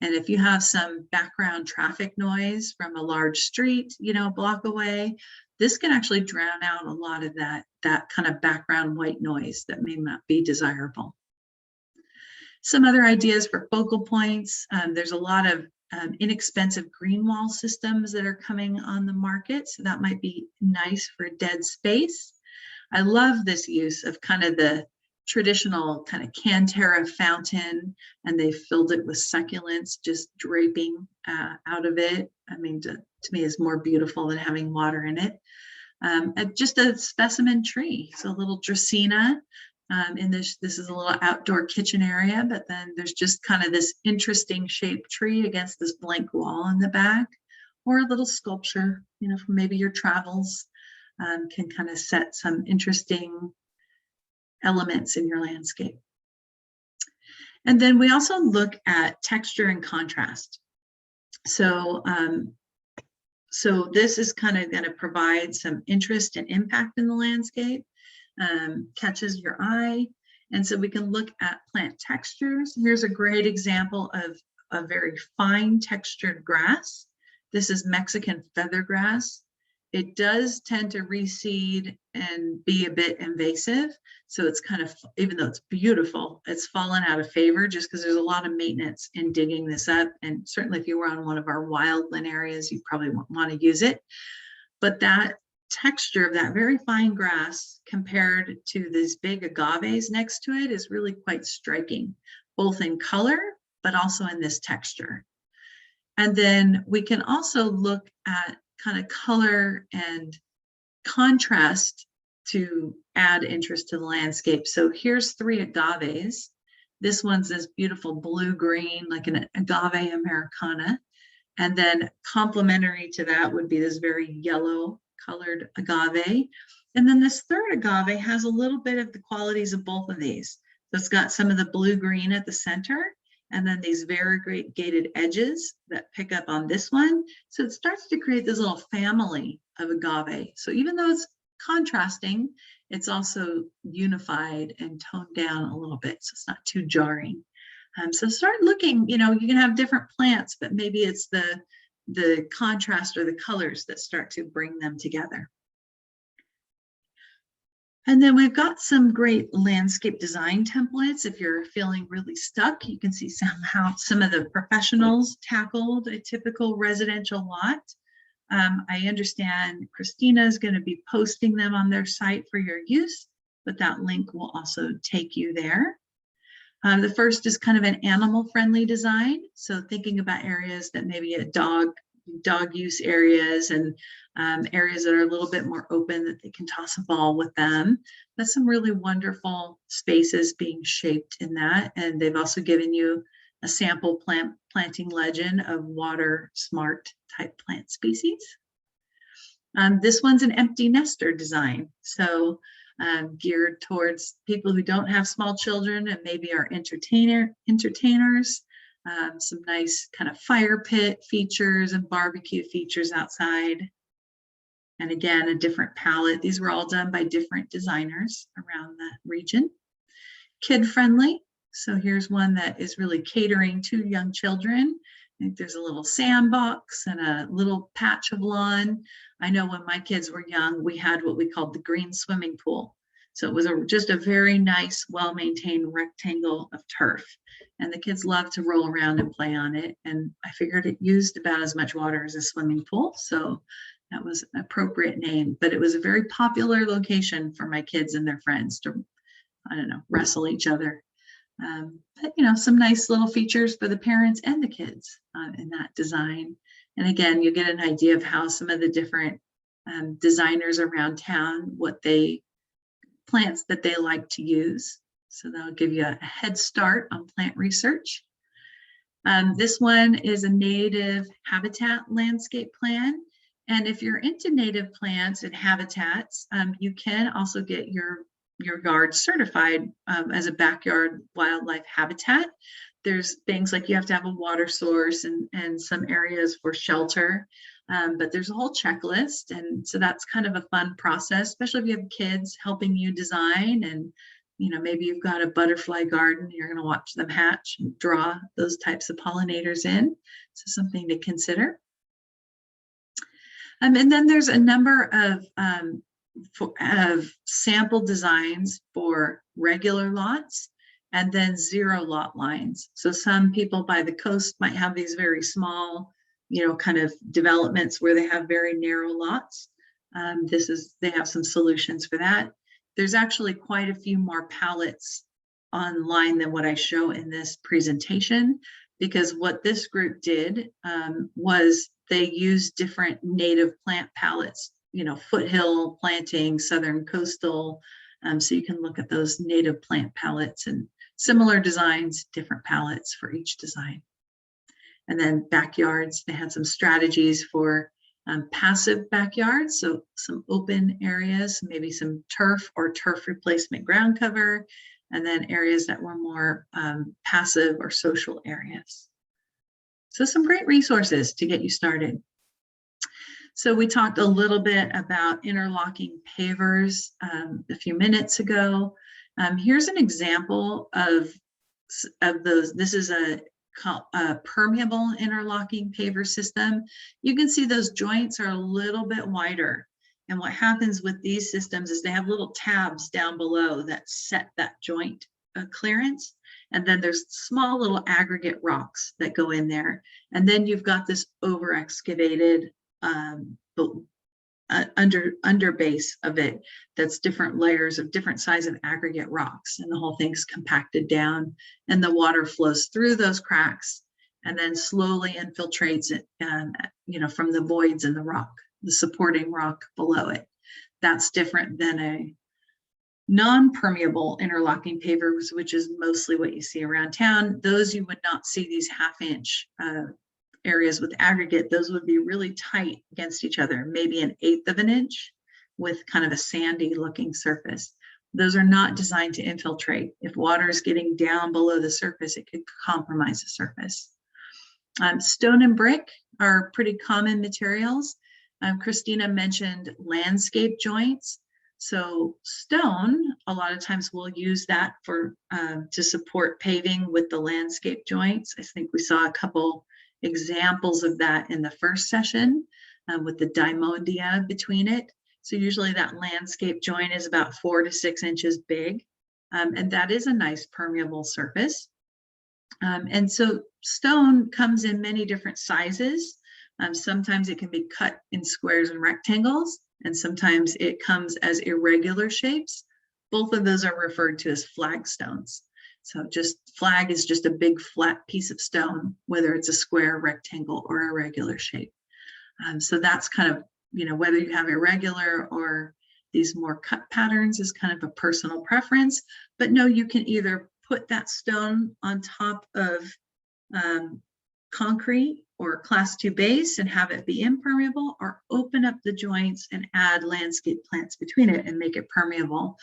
And if you have some background traffic noise from a large street, a block away, this can actually drown out a lot of that kind of background white noise that may not be desirable. Some other ideas for focal points. There's a lot of inexpensive green wall systems that are coming on the market. So that might be nice for dead space. I love this use of kind of the traditional kind of Cantera fountain, and they filled it with succulents just draping out of it. I mean, to me is more beautiful than having water in it. Just a specimen tree, so a little Dracaena. In this is a little outdoor kitchen area, but then there's just kind of this interesting shaped tree against this blank wall in the back, or a little sculpture, from maybe your travels, can kind of set some interesting elements in your landscape. And then we also look at texture and contrast. So this is kind of going to provide some interest and impact in the landscape, catches your eye. And so we can look at plant textures. Here's a great example of a very fine textured grass. This is Mexican feathergrass. It does tend to reseed and be a bit invasive. So it's kind of, even though it's beautiful, it's fallen out of favor just because there's a lot of maintenance in digging this up. And certainly if you were on one of our wildland areas, you probably won't want to use it. But that texture of that very fine grass compared to these big agaves next to it is really quite striking, both in color, but also in this texture. And then we can also look at kind of color and contrast to add interest to the landscape. So here's 3 agaves. This one's this beautiful blue-green, like an agave Americana. And then complementary to that would be this very yellow colored agave. And then this third agave has a little bit of the qualities of both of these. So it's got some of the blue-green at the center, and then these variegated edges that pick up on this one. So it starts to create this little family of agave. So even though it's contrasting, it's also unified and toned down a little bit, so it's not too jarring. So start looking, you can have different plants, but maybe it's the contrast or the colors that start to bring them together. And then we've got some great landscape design templates. If you're feeling really stuck, you can see how some of the professionals tackled a typical residential lot. I understand Christina is going to be posting them on their site for your use, but that link will also take you there. The first is kind of an animal-friendly design. So thinking about areas that maybe a dog use areas and areas that are a little bit more open that they can toss a ball with them. That's some really wonderful spaces being shaped in that. And they've also given you a sample planting legend of water smart type plant species. This one's an empty nester design. So geared towards people who don't have small children and maybe are entertainers. some nice kind of fire pit features and barbecue features outside. And again, a different palette. These were all done by different designers around the region. Kid friendly. So here's one that is really catering to young children. I think there's a little sandbox and a little patch of lawn. I know when my kids were young, we had what we called the green swimming pool. So it was just a very nice, well-maintained rectangle of turf. And the kids loved to roll around and play on it. And I figured it used about as much water as a swimming pool. So that was an appropriate name. But it was a very popular location for my kids and their friends to, I don't know, wrestle each other. But, you know, some nice little features for the parents and the kids in that design. And again, you get an idea of how some of the different designers around town, plants that they like to use. So that'll give you a head start on plant research. This one is a native habitat landscape plan. And if you're into native plants and habitats, you can also get your yard certified as a backyard wildlife habitat. There's things like you have to have a water source and some areas for shelter, but there's a whole checklist. And so that's kind of a fun process, especially if you have kids helping you design, and you know, maybe you've got a butterfly garden, you're going to watch them hatch and draw those types of pollinators in. So something to consider. And then there's a number of sample designs for regular lots and then zero lot lines. So some people by the coast might have these very small, you know, kind of developments where they have very narrow lots. They have some solutions for that. There's actually quite a few more palettes online than what I show in this presentation, because what this group did was they used different native plant palettes, you know, foothill planting, southern coastal. So you can look at those native plant palettes and similar designs, different palettes for each design. And then backyards, they had some strategies for passive backyards. So some open areas, maybe some turf or turf replacement ground cover, and then areas that were more passive or social areas. So some great resources to get you started. So we talked a little bit about interlocking pavers a few minutes ago. Here's an example of those. This is a permeable interlocking paver system. You can see those joints are a little bit wider. And what happens with these systems is they have little tabs down below that set that joint clearance. And then there's small little aggregate rocks that go in there. And then you've got this over excavated under base of it that's different layers of different size of aggregate rocks, and the whole thing's compacted down, and the water flows through those cracks and then slowly infiltrates it, you know, from the voids in the rock, the supporting rock below it. That's different than a non-permeable interlocking pavers, which is mostly what you see around town. Those you would not see these half-inch areas with aggregate. Those would be really tight against each other, maybe 1/8 of an inch with kind of a sandy looking surface. Those are not designed to infiltrate. If water is getting down below the surface, it could compromise the surface. Stone and brick are pretty common materials. Christina mentioned landscape joints. So stone, a lot of times we'll use that for to support paving with the landscape joints. I think we saw a couple examples of that in the first session with the diamondia between it. So usually that landscape joint is about 4 to 6 inches big, and that is a nice permeable surface. And so stone comes in many different sizes. Sometimes it can be cut in squares and rectangles, and sometimes it comes as irregular shapes. Both of those are referred to as flagstones. So just flag is just a big flat piece of stone, whether it's a square, rectangle, or a regular shape. So that's kind of, you know, whether you have irregular or these more cut patterns is kind of a personal preference. But no, you can either put that stone on top of concrete or class 2 base and have it be impermeable, or open up the joints and add landscape plants between it and make it permeable.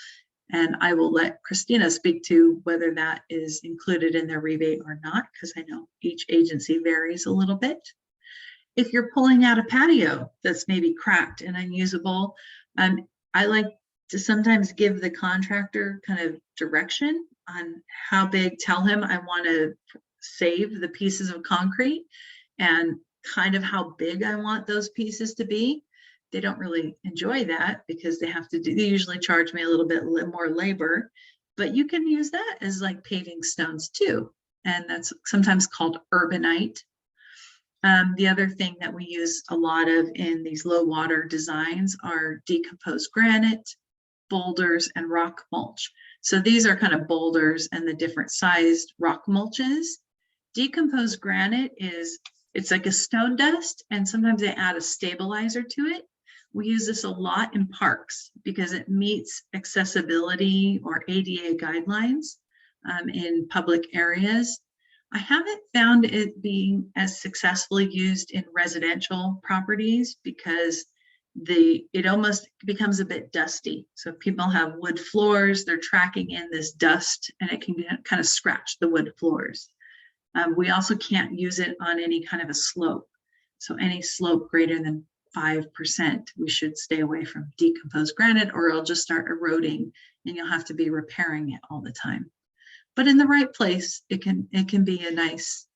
And I will let Christina speak to whether that is included in their rebate or not, because I know each agency varies a little bit. If you're pulling out a patio that's maybe cracked and unusable, I like to sometimes give the contractor kind of direction on how big, tell him I want to save the pieces of concrete and kind of how big I want those pieces to be. They don't really enjoy that because they usually charge me a little bit more labor, but you can use that as like paving stones too. And that's sometimes called urbanite. The other thing that we use a lot of in these low water designs are decomposed granite, boulders, and rock mulch. So these are kind of boulders and the different sized rock mulches. Decomposed granite it's like a stone dust, and sometimes they add a stabilizer to it. We use this a lot in parks because it meets accessibility or ADA guidelines in public areas. I haven't found it being as successfully used in residential properties because it almost becomes a bit dusty. So if people have wood floors, they're tracking in this dust and it can kind of scratch the wood floors. We also can't use it on any kind of a slope. So any slope greater than 5%, we should stay away from decomposed granite or it'll just start eroding and you'll have to be repairing it all the time. But in the right place, it can be a nice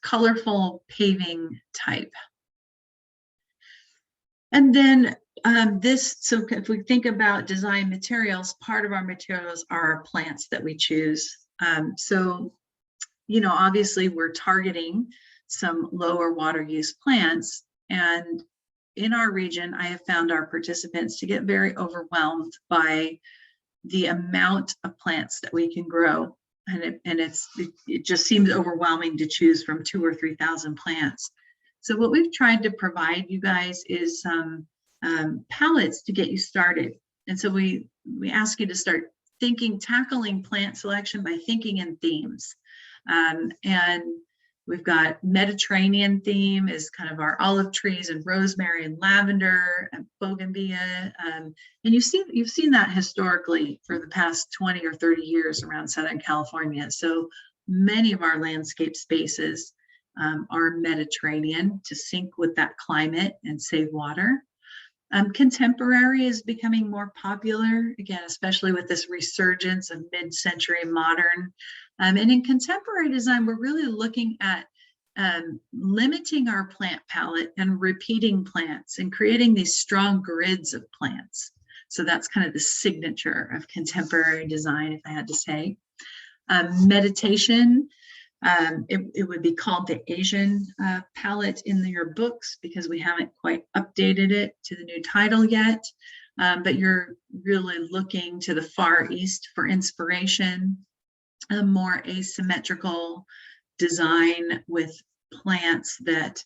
colorful paving type. And then so if we think about design materials, part of our materials are our plants that we choose. So, obviously we're targeting some lower water use plants. And in our region, I have found our participants to get very overwhelmed by the amount of plants that we can grow. And it just seems overwhelming to choose from 2,000 or 3,000 plants. So what we've tried to provide you guys is some palettes to get you started. And so we ask you to start tackling plant selection by thinking in themes. And we've got Mediterranean theme is kind of our olive trees and rosemary and lavender and bougainvillea. And you've seen that historically for the past 20 or 30 years around Southern California. So many of our landscape spaces are Mediterranean to sync with that climate and save water. Contemporary is becoming more popular, again, especially with this resurgence of mid-century modern. And in contemporary design, we're really looking at limiting our plant palette and repeating plants and creating these strong grids of plants. So that's kind of the signature of contemporary design, if I had to say. Meditation. It would be called the Asian palette in your books because we haven't quite updated it to the new title yet. But you're really looking to the Far East for inspiration, a more asymmetrical design with plants that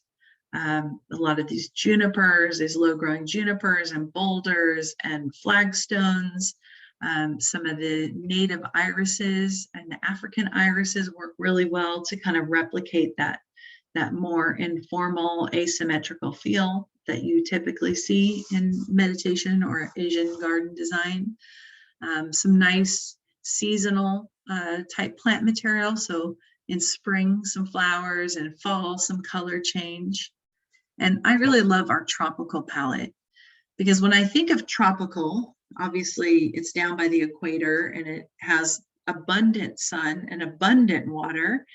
a lot of these junipers, these low-growing junipers and boulders and flagstones. Some of the native irises and the African irises work really well to kind of replicate that more informal asymmetrical feel that you typically see in meditation or Asian garden design. Some nice seasonal type plant material. So in spring, some flowers, and fall, some color change. And I really love our tropical palette because when I think of tropical, obviously it's down by the equator and it has abundant sun and abundant water.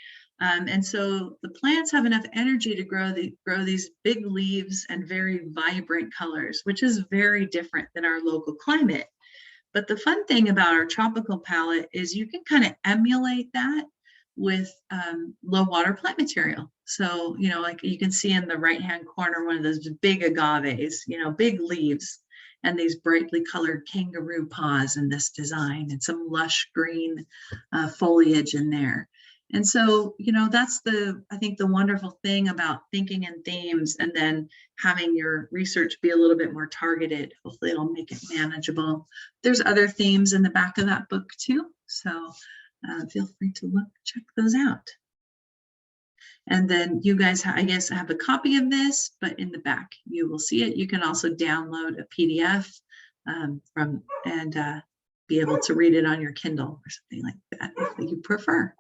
And so the plants have enough energy to grow these big leaves and very vibrant colors, which is very different than our local climate. But the fun thing about our tropical palette is you can kind of emulate that with low water plant material. So, like you can see in the right-hand corner, one of those big agaves, big leaves, and these brightly colored kangaroo paws in this design and some lush green foliage in there. And so, that's I think the wonderful thing about thinking in themes and then having your research be a little bit more targeted. Hopefully it'll make it manageable. There's other themes in the back of that book too. So feel free to check those out. And then you guys, I guess, have a copy of this, but in the back, you will see it. You can also download a PDF be able to read it on your Kindle or something like that if you prefer.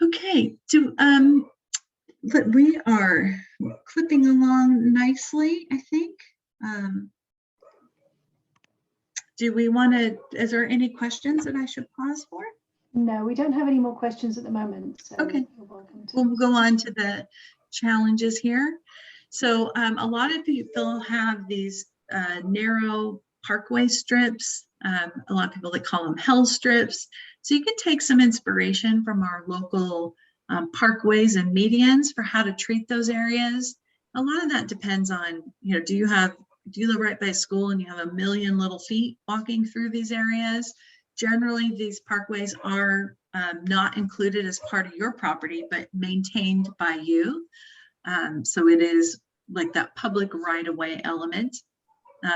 Okay, but we are clipping along nicely, I think. Do we want to, is there any questions that I should pause for? No, we don't have any more questions at the moment. So okay, you're welcome to. We'll go on to the challenges here. So a lot of people have these narrow parkway strips. A lot of people that call them hell strips. So you can take some inspiration from our local parkways and medians for how to treat those areas. A lot of that depends on, you know, do you live right by school and you have a million little feet walking through these areas? Generally, these parkways are not included as part of your property, but maintained by you. So it is like that public right-of-way element.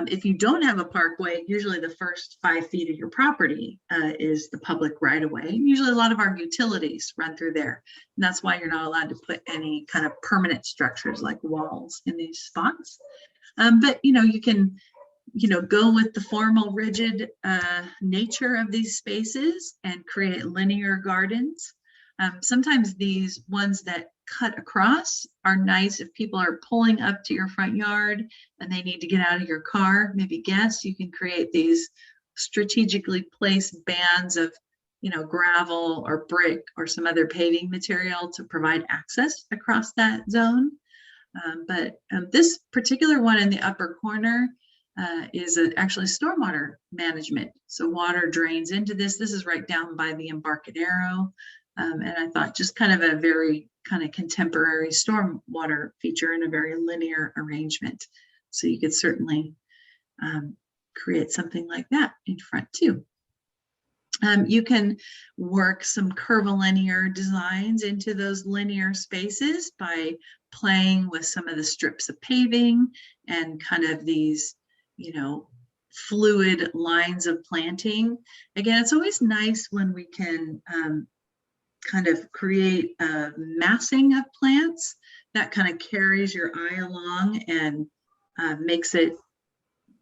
If you don't have a parkway, usually the first 5 feet of your property is the public right-of-way. Usually a lot of our utilities run through there. And that's why you're not allowed to put any kind of permanent structures like walls in these spots. But, you know, you can, you know, go with the formal, rigid nature of these spaces and create linear gardens. Sometimes these ones that cut across are nice if people are pulling up to your front yard and they need to get out of your car, maybe guests. You can create these strategically placed bands of, you know, gravel or brick or some other paving material to provide access across that zone. But this particular one in the upper corner is actually stormwater management. So water drains into this. This is right down by the Embarcadero. And I thought just kind of a very kind of contemporary stormwater feature in a very linear arrangement. So you could certainly create something like that in front too. You can work some curvilinear designs into those linear spaces by playing with some of the strips of paving and kind of these, you know, fluid lines of planting. Again, it's always nice when we can kind of create a massing of plants that kind of carries your eye along and makes it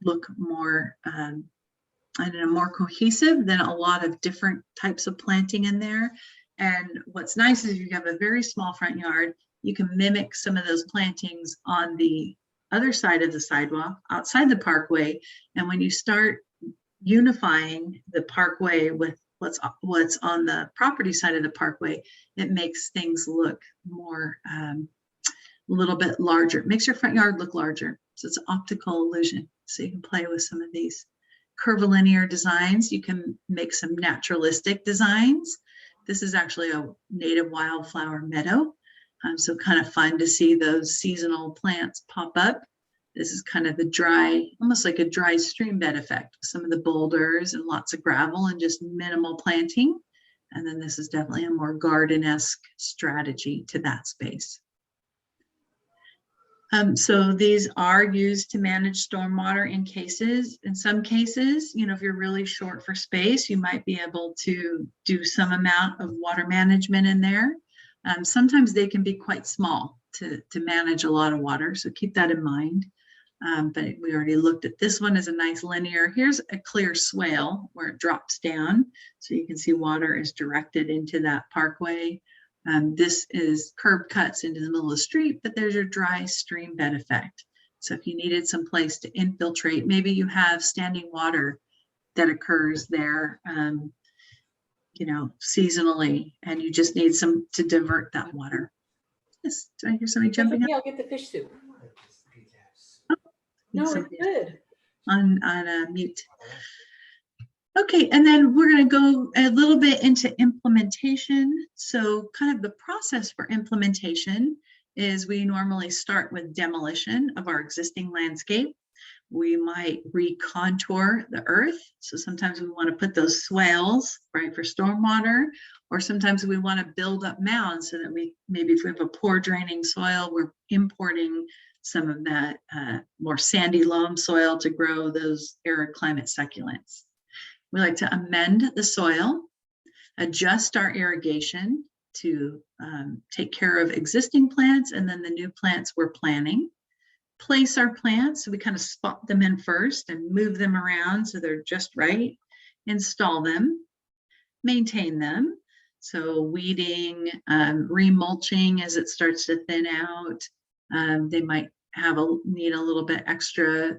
look more, I don't know, more cohesive than a lot of different types of planting in there. And what's nice is if you have a very small front yard, you can mimic some of those plantings on the other side of the sidewalk outside the parkway. And when you start unifying the parkway with what's on the property side of the parkway, it makes things look more, a little bit larger. It makes your front yard look larger. So it's an optical illusion. So you can play with some of these curvilinear designs. You can make some naturalistic designs. This is actually a native wildflower meadow. So kind of fun to see those seasonal plants pop up. This is kind of the dry, almost like a dry stream bed effect. Some of the boulders and lots of gravel and just minimal planting. And then this is definitely a more garden-esque strategy to that space. So these are used to manage stormwater in some cases, you know, if you're really short for space, you might be able to do some amount of water management in there. Sometimes they can be quite small to manage a lot of water, so keep that in mind. But we already looked at this one as a nice linear. Here's a clear swale where it drops down, so you can see water is directed into that parkway. This is curb cuts into the middle of the street, but there's your dry stream bed effect. So if you needed some place to infiltrate, maybe you have standing water that occurs there, you know, seasonally, and you just need some to divert that water. Yes, do I hear somebody jumping up? Yeah, I'll get the fish soup. Oh, No, it's good. On mute. Okay, and then we're going to go a little bit into implementation. So kind of the process for implementation is we normally start with demolition of our existing landscape. We might recontour the earth. So sometimes we want to put those swales, right, for stormwater, or sometimes we want to build up mounds so that we, maybe if we have a poor draining soil, we're importing some of that more sandy loam soil to grow those arid climate succulents. We like to amend the soil, adjust our irrigation to take care of existing plants and then the new plants we're planting, place our plants. So we kind of spot them in first and move them around so they're just right. Install them, maintain them. So weeding, remulching as it starts to thin out. They might need a little bit extra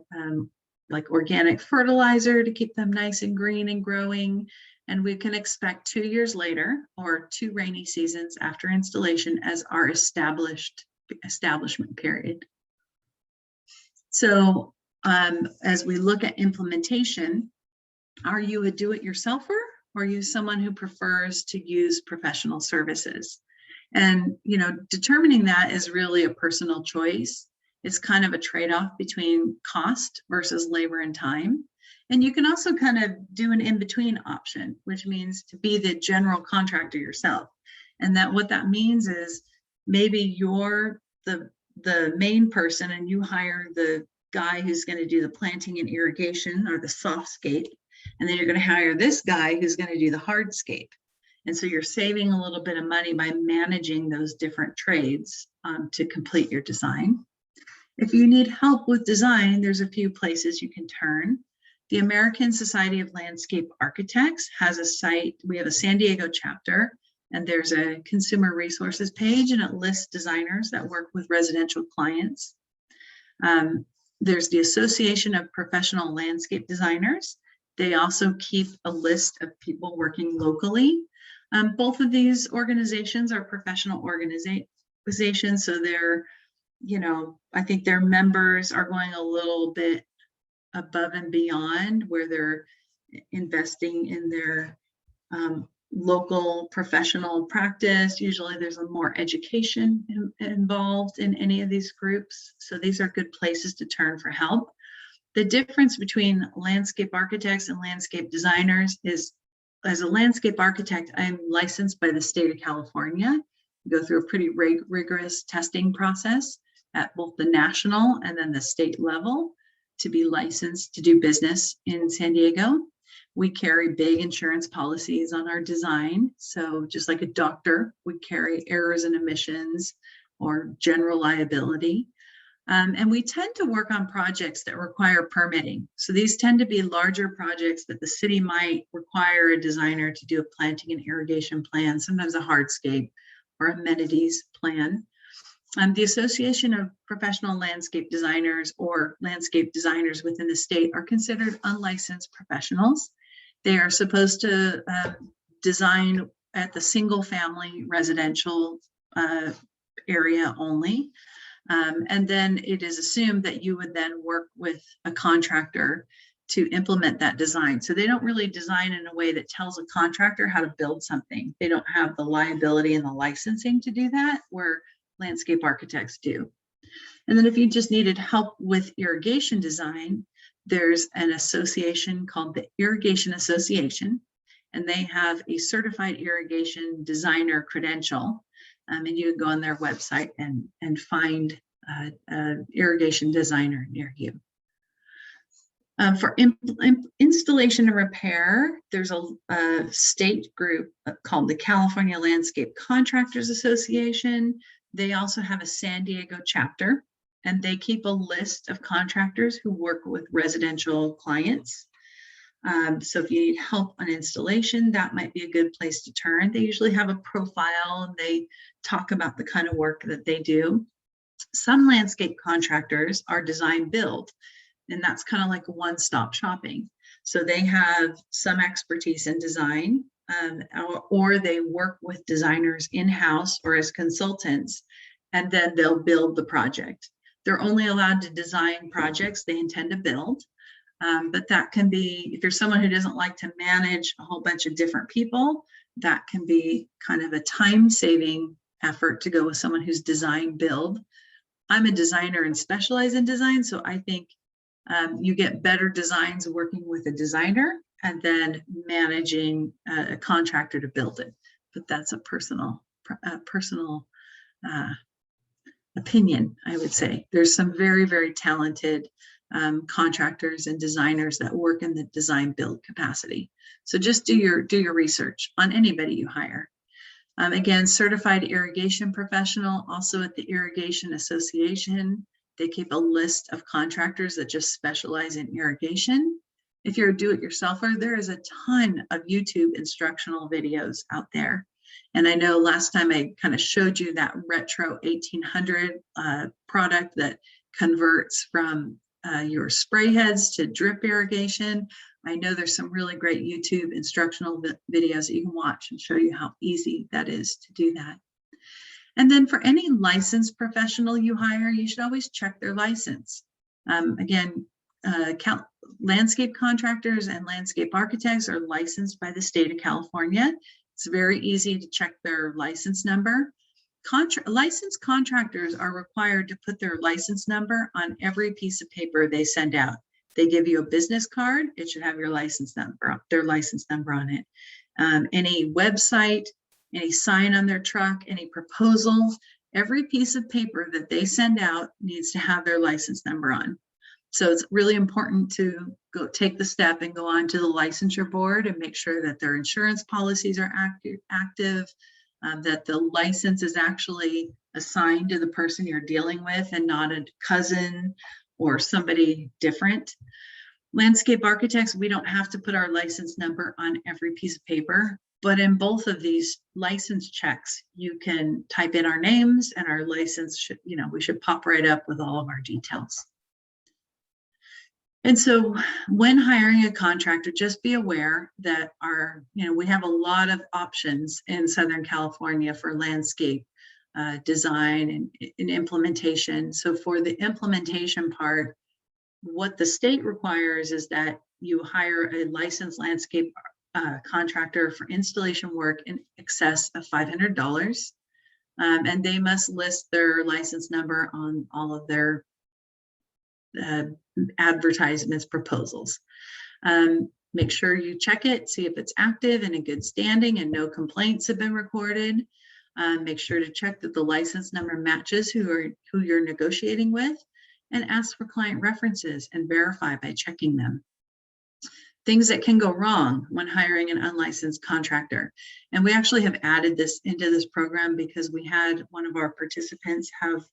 like organic fertilizer to keep them nice and green and growing. And we can expect 2 years later or 2 rainy seasons after installation as our establishment period. So as we look at implementation, are you a do-it-yourselfer or are you someone who prefers to use professional services? And, you know, determining that is really a personal choice. It's kind of a trade-off between cost versus labor and time. And you can also kind of do an in-between option, which means to be the general contractor yourself. And that what that means is maybe you're the main person and you hire the guy who's going to do the planting and irrigation or the softscape. And then you're going to hire this guy who's going to do the hardscape. And so you're saving a little bit of money by managing those different trades to complete your design. If you need help with design, there's a few places you can turn. The American Society of Landscape Architects has a site. We have a San Diego chapter, and there's a consumer resources page, and it lists designers that work with residential clients. There's the Association of Professional Landscape Designers. They also keep a list of people working locally. Both of these organizations are professional organizations, so they're, you know, I think their members are going a little bit above and beyond where they're investing in their local professional practice. Usually there's a more education involved in any of these groups. So these are good places to turn for help. The difference between landscape architects and landscape designers is, as a landscape architect, I'm licensed by the state of California. We go through a pretty rigorous testing process at both the national and then the state level to be licensed to do business in San Diego. We carry big insurance policies on our design. So just like a doctor would carry errors and omissions or general liability. And we tend to work on projects that require permitting. So these tend to be larger projects that the city might require a designer to do a planting and irrigation plan, sometimes a hardscape or amenities plan. The Association of Professional Landscape Designers or landscape designers within the state are considered unlicensed professionals. They are supposed to design at the single family residential area only. And then it is assumed that you would then work with a contractor to implement that design. So they don't really design in a way that tells a contractor how to build something. They don't have the liability and the licensing to do that, where landscape architects do. And then if you just needed help with irrigation design, there's an association called the Irrigation Association, and they have a certified irrigation designer credential. And you can go on their website and find an irrigation designer near you. For installation and repair, there's a state group called the California Landscape Contractors Association. They also have a San Diego chapter, and they keep a list of contractors who work with residential clients. So if you need help on installation, that might be a good place to turn. They usually have a profile and they talk about the kind of work that they do. Some landscape contractors are design build, and that's kind of like one-stop shopping. So they have some expertise in design, or they work with designers in-house or as consultants, and then they'll build the project. They're only allowed to design projects they intend to build. But that can be, if you're someone who doesn't like to manage a whole bunch of different people, that can be kind of a time-saving effort to go with someone who's design build. I'm a designer and specialize in design, so I think you get better designs working with a designer and then managing a contractor to build it. But that's a personal opinion, I would say. There's some very, very talented contractors and designers that work in the design build capacity. So just do your research on anybody you hire. Again, certified irrigation professional, also at the Irrigation Association. They keep a list of contractors that just specialize in irrigation. If you're a do-it-yourselfer, there is a ton of YouTube instructional videos out there. And I know last time I kind of showed you that retro 1800 product that converts from your spray heads to drip irrigation. I know there's some really great YouTube instructional videos that you can watch and show you how easy that is to do that. And then for any licensed professional you hire, you should always check their license. Again, landscape contractors and landscape architects are licensed by the state of California. It's very easy to check their license number. Licensed contractors are required to put their license number on every piece of paper they send out. They give you a business card, it should have your license number, their license number on it. Any website, any sign on their truck, any proposal, every piece of paper that they send out needs to have their license number on. So it's really important to go take the step and go on to the licensure board and make sure that their insurance policies are active, that the license is actually assigned to the person you're dealing with and not a cousin or somebody different. Landscape architects, we don't have to put our license number on every piece of paper, but in both of these license checks, you can type in our names and our license should, we should pop right up with all of our details. And so when hiring a contractor, just be aware that we have a lot of options in Southern California for landscape design and implementation. So for the implementation part, what the state requires is that you hire a licensed landscape contractor for installation work in excess of $500. And they must list their license number on all of their advertisements, proposals. Make sure you check it, see if it's active and in good standing and no complaints have been recorded. Make sure to check that the license number matches who you're negotiating with, and ask for client references and verify by checking them. Things that can go wrong when hiring an unlicensed contractor. And we actually have added this into this program because we had one of our participants have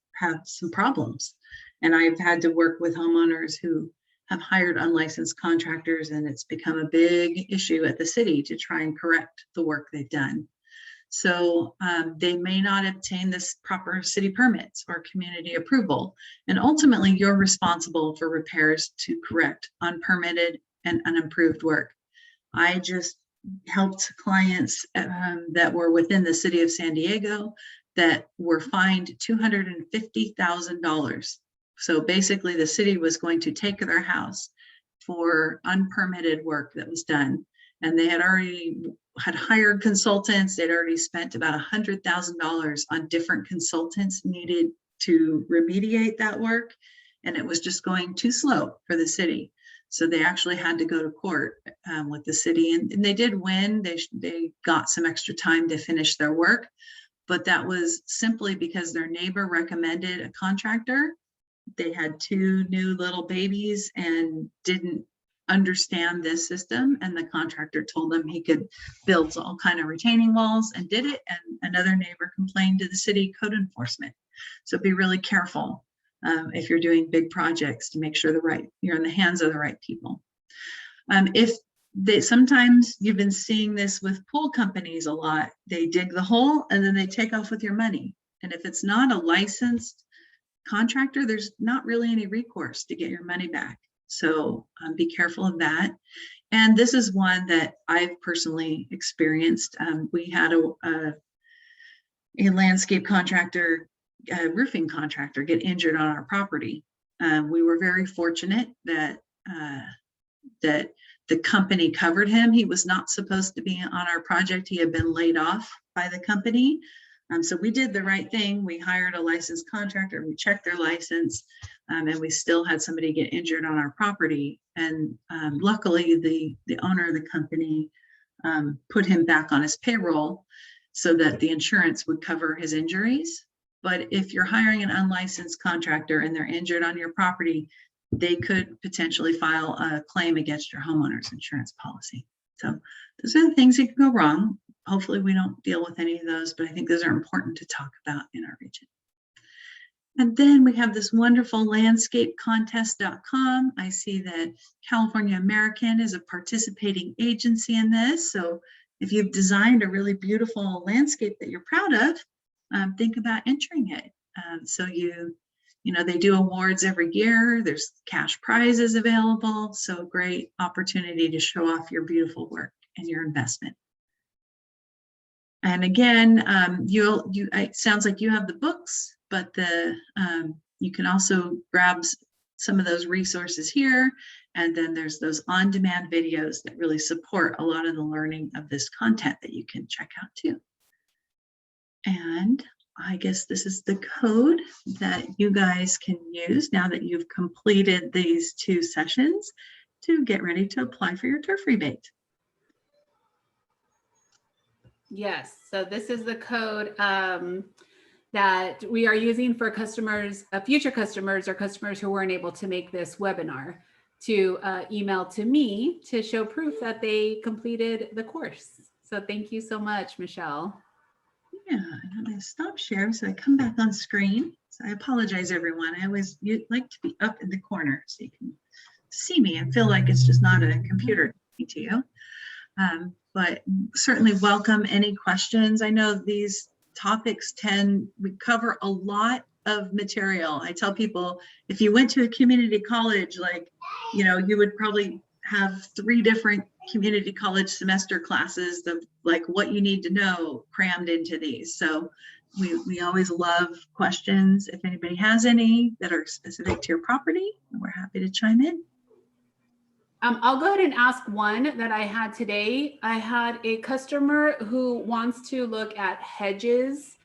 some problems. And I've had to work with homeowners who have hired unlicensed contractors, and it's become a big issue at the city to try and correct the work they've done. So they may not obtain this proper city permits or community approval. And ultimately, you're responsible for repairs to correct unpermitted and unimproved work. I just helped clients that were within the city of San Diego that were fined $250,000. So basically the city was going to take their house for unpermitted work that was done. And they had hired consultants. They'd already spent about $100,000 on different consultants needed to remediate that work. And it was just going too slow for the city. So they actually had to go to court with the city, and they did win. They got some extra time to finish their work, but that was simply because their neighbor recommended a contractor. They had 2 new little babies and didn't understand this system, and the contractor told them he could build all kind of retaining walls and did it, and another neighbor complained to the city code enforcement. So be really careful if you're doing big projects to make sure you're in the hands of the right people. Sometimes you've been seeing this with pool companies a lot. They dig the hole and then they take off with your money. And if it's not a licensed contractor, there's not really any recourse to get your money back. So be careful of that. And this is one that I've personally experienced. We had a landscape contractor, a roofing contractor, get injured on our property. We were very fortunate that the company covered him. He was not supposed to be on our project. He had been laid off by the company. So we did the right thing. We hired a licensed contractor. We checked their license, and we still had somebody get injured on our property. And luckily, the owner of the company put him back on his payroll so that the insurance would cover his injuries. But if you're hiring an unlicensed contractor and they're injured on your property, they could potentially file a claim against your homeowner's insurance policy. So those are the things that can go wrong. Hopefully we don't deal with any of those, but I think those are important to talk about in our region. And then we have this wonderful landscapecontest.com. I see that California American is a participating agency in this. So if you've designed a really beautiful landscape that you're proud of, think about entering it. So they do awards every year. There's cash prizes available. So great opportunity to show off your beautiful work and your investment. And again, it sounds like you have the books, but you can also grab some of those resources here. And then there's those on-demand videos that really support a lot of the learning of this content that you can check out too. And I guess this is the code that you guys can use now that you've completed these 2 sessions to get ready to apply for your turf rebate. Yes, so this is the code that we are using for customers, future customers or customers who weren't able to make this webinar to email to me to show proof that they completed the course. So thank you so much, Michelle. Yeah, I'm going to stop share so I come back on screen. So I apologize, everyone. I always like to be up in the corner so you can see me and feel like it's just not a computer to you. But certainly welcome any questions. I know these topics we cover a lot of material. I tell people, if you went to a community college, you would probably have 3 different community college semester classes of what you need to know crammed into these. So we always love questions. If anybody has any that are specific to your property, we're happy to chime in. I'll go ahead and ask one that I had today. I had a customer who wants to look at hedges.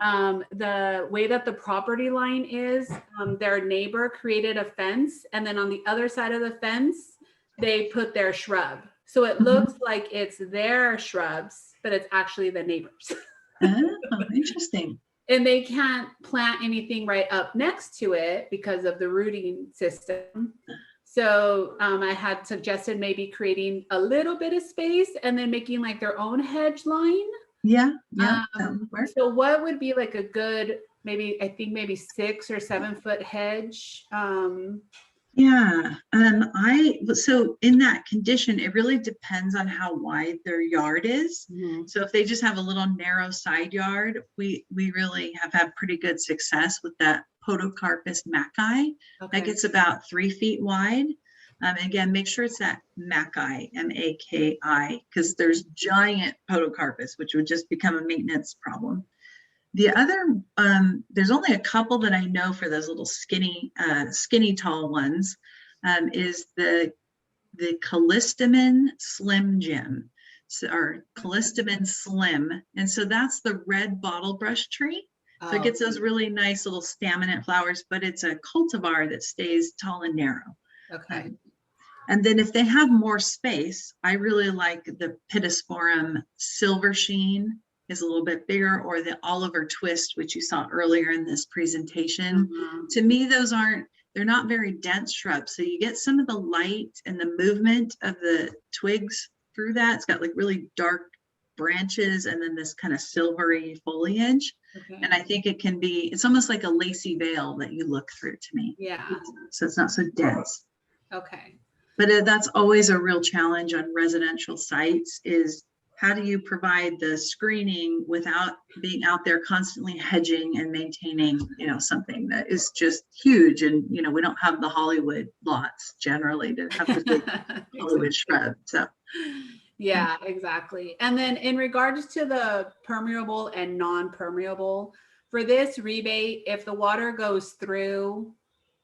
The way that the property line is, their neighbor created a fence, and then on the other side of the fence, they put their shrub. So it looks like it's their shrubs, but it's actually the neighbors. Oh, interesting. And they can't plant anything right up next to it because of the rooting system. So I had suggested maybe creating a little bit of space and then making their own hedge line. Yeah. So what would be a good, maybe 6 or 7 foot hedge? So in that condition, it really depends on how wide their yard is. So if they just have a little narrow side yard, we really have had pretty good success with that Podocarpus maci. That gets about 3 feet wide. Again, make sure it's that maci, M-A-K-I, because there's giant Podocarpus, which would just become a maintenance problem. The other, there's only a couple that I know for those little skinny tall ones, is the Callistemon Slim Jim, or Callistemon Slim. And so that's the red bottle brush tree. So it gets those really nice little staminate flowers, but it's a cultivar that stays tall and narrow. Okay. And then if they have more space, I really like the Pittosporum Silver Sheen, is a little bit bigger, or the Oliver Twist, which you saw earlier in this presentation. To me, they're not very dense shrubs. So you get some of the light and the movement of the twigs through that. It's got really dark branches and then this kind of silvery foliage. And I think it's almost like a lacy veil that you look through to me. Yeah. So it's not so dense. Okay. But that's always a real challenge on residential sites, is how do you provide the screening without being out there constantly hedging and maintaining, something that is just huge. And, we don't have the Hollywood lots generally to have the big Hollywood shrub. So. Yeah, exactly. And then in regards to the permeable and non-permeable, for this rebate, if the water goes through,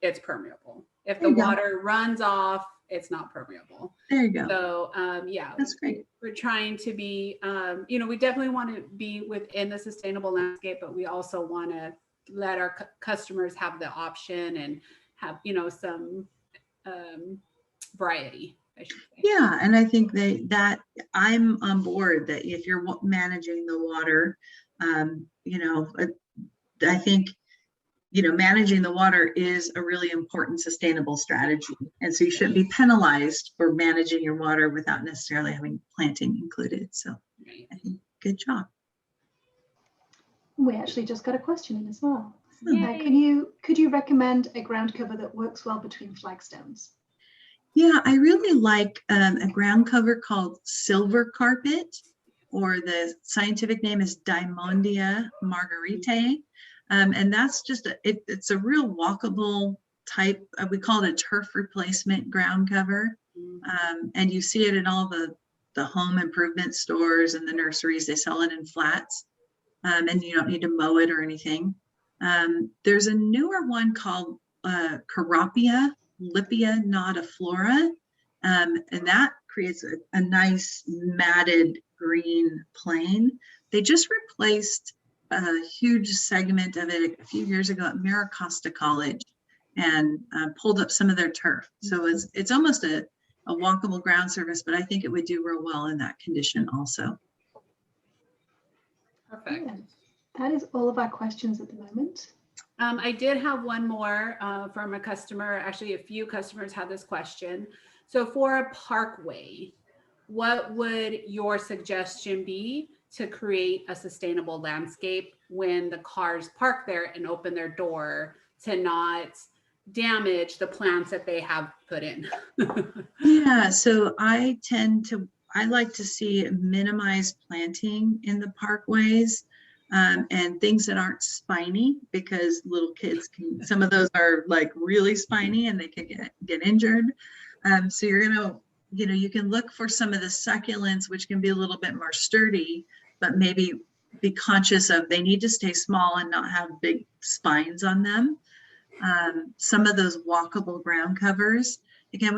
it's permeable. If the water runs off, it's not permeable. There you go. So that's great. We're trying to be, we definitely want to be within the sustainable landscape, but we also want to let our customers have the option and have, some variety, I should say. Yeah, and I think that I'm on board that if you're managing the water, I think managing the water is a really important sustainable strategy. And so you shouldn't be penalized for managing your water without necessarily having planting included. So I think good job. We actually just got a question in as well. Could you recommend a ground cover that works well between flagstones? Yeah, I really like a ground cover called silver carpet, or the scientific name is Diamondia margaritae. And that's just, it's a real walkable type, we call it a turf replacement ground cover. And you see it in all the home improvement stores and the nurseries. They sell it in flats, and you don't need to mow it or anything. There's a newer one called Carapia Lipia nodiflora, and that creates a nice matted green plane. They just replaced a huge segment of it a few years ago at Maricosta College, and pulled up some of their turf. So it's almost a walkable ground surface, but I think it would do real well in that condition also. Perfect. Yeah. That is all of our questions at the moment. I did have one more from a customer. Actually, a few customers had this question. So for a parkway, what would your suggestion be to create a sustainable landscape when the cars park there and open their door, to not damage the plants that they have put in? Yeah, so I like to see minimized planting in the parkways. And things that aren't spiny, because little kids can, some of those are like really spiny and they can get injured. So you're gonna, you can look for some of the succulents, which can be a little bit more sturdy, but maybe be conscious of they need to stay small and not have big spines on them. Some of those walkable ground covers. Again,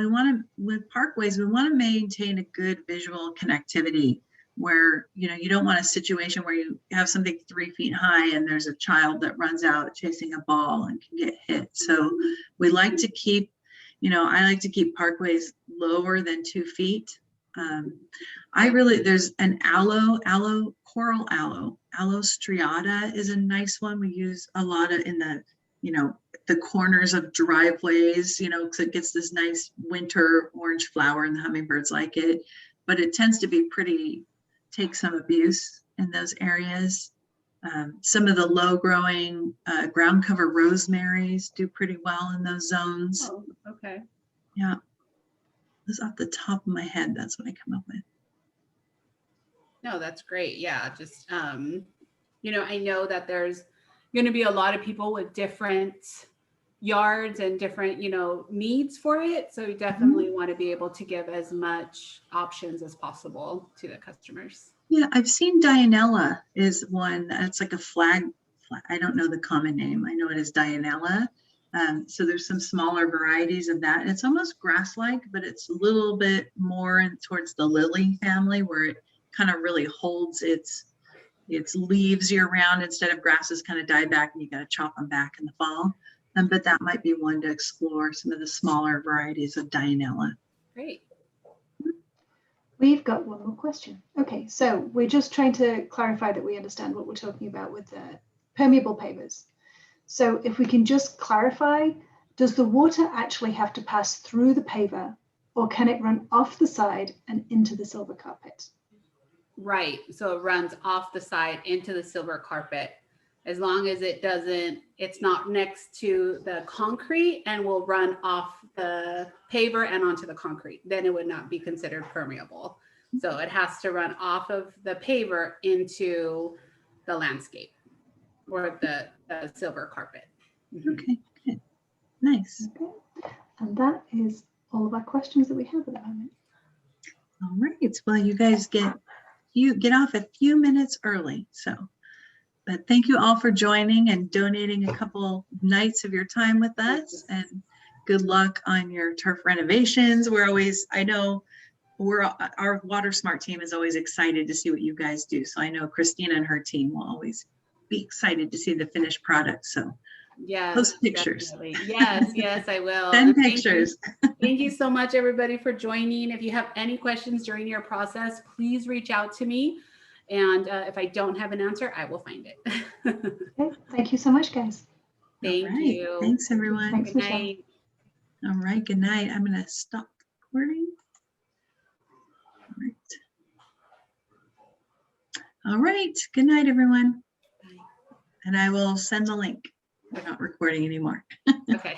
with parkways, we want to maintain a good visual connectivity, where you don't want a situation where you have something 3 feet high and there's a child that runs out chasing a ball and can get hit. So we like to keep, I like to keep parkways lower than 2 feet. There's an coral aloe striata is a nice one. We use a lot of in the corners of driveways, because it gets this nice winter orange flower and the hummingbirds like it, but it tends to be take some abuse in those areas. Some of the low growing ground cover rosemaries do pretty well in those zones. Oh, okay. Yeah. That's off the top of my head. That's what I come up with. No, that's great. Yeah. Just, I know that there's going to be a lot of people with different yards and different, needs for it. So you definitely want to be able to give as much options as possible to the customers. Yeah, I've seen Dianella is one. It's like a flag. I don't know the common name. I know it is Dianella. So there's some smaller varieties of that. It's almost grass-like, but it's a little bit more towards the lily family, where it kind of really holds its leaves year round, instead of grasses kind of die back and you got to chop them back in the fall. But that might be one to explore, some of the smaller varieties of Dianella. Great. We've got one more question. Okay, so we're just trying to clarify that we understand what we're talking about with the permeable pavers. So if we can just clarify, does the water actually have to pass through the paver, or can it run off the side and into the silver carpet? Right. So it runs off the side into the silver carpet, as long as it's not next to the concrete and will run off the paver and onto the concrete. Then it would not be considered permeable. So it has to run off of the paver into the landscape, or the silver carpet. Okay, good. Nice. Okay. And that is all of our questions that we have at the moment. All right. Well, you guys get off a few minutes early. But thank you all for joining and donating a couple nights of your time with us, and good luck on your turf renovations. I know our Water Smart team is always excited to see what you guys do. So I know Christina and her team will always be excited to see the finished product. So yes, post pictures. Definitely. Yes, I will. Send pictures. Thank you so much, everybody, for joining. If you have any questions during your process, please reach out to me. And if I don't have an answer, I will find it. Okay. Thank you so much, guys. Thank you. Thanks, everyone. Thanks, Good Michelle. night. All right. Good night. I'm going to stop recording. All right. Good night, everyone. Bye. And I will send the link. We're not recording anymore. Okay.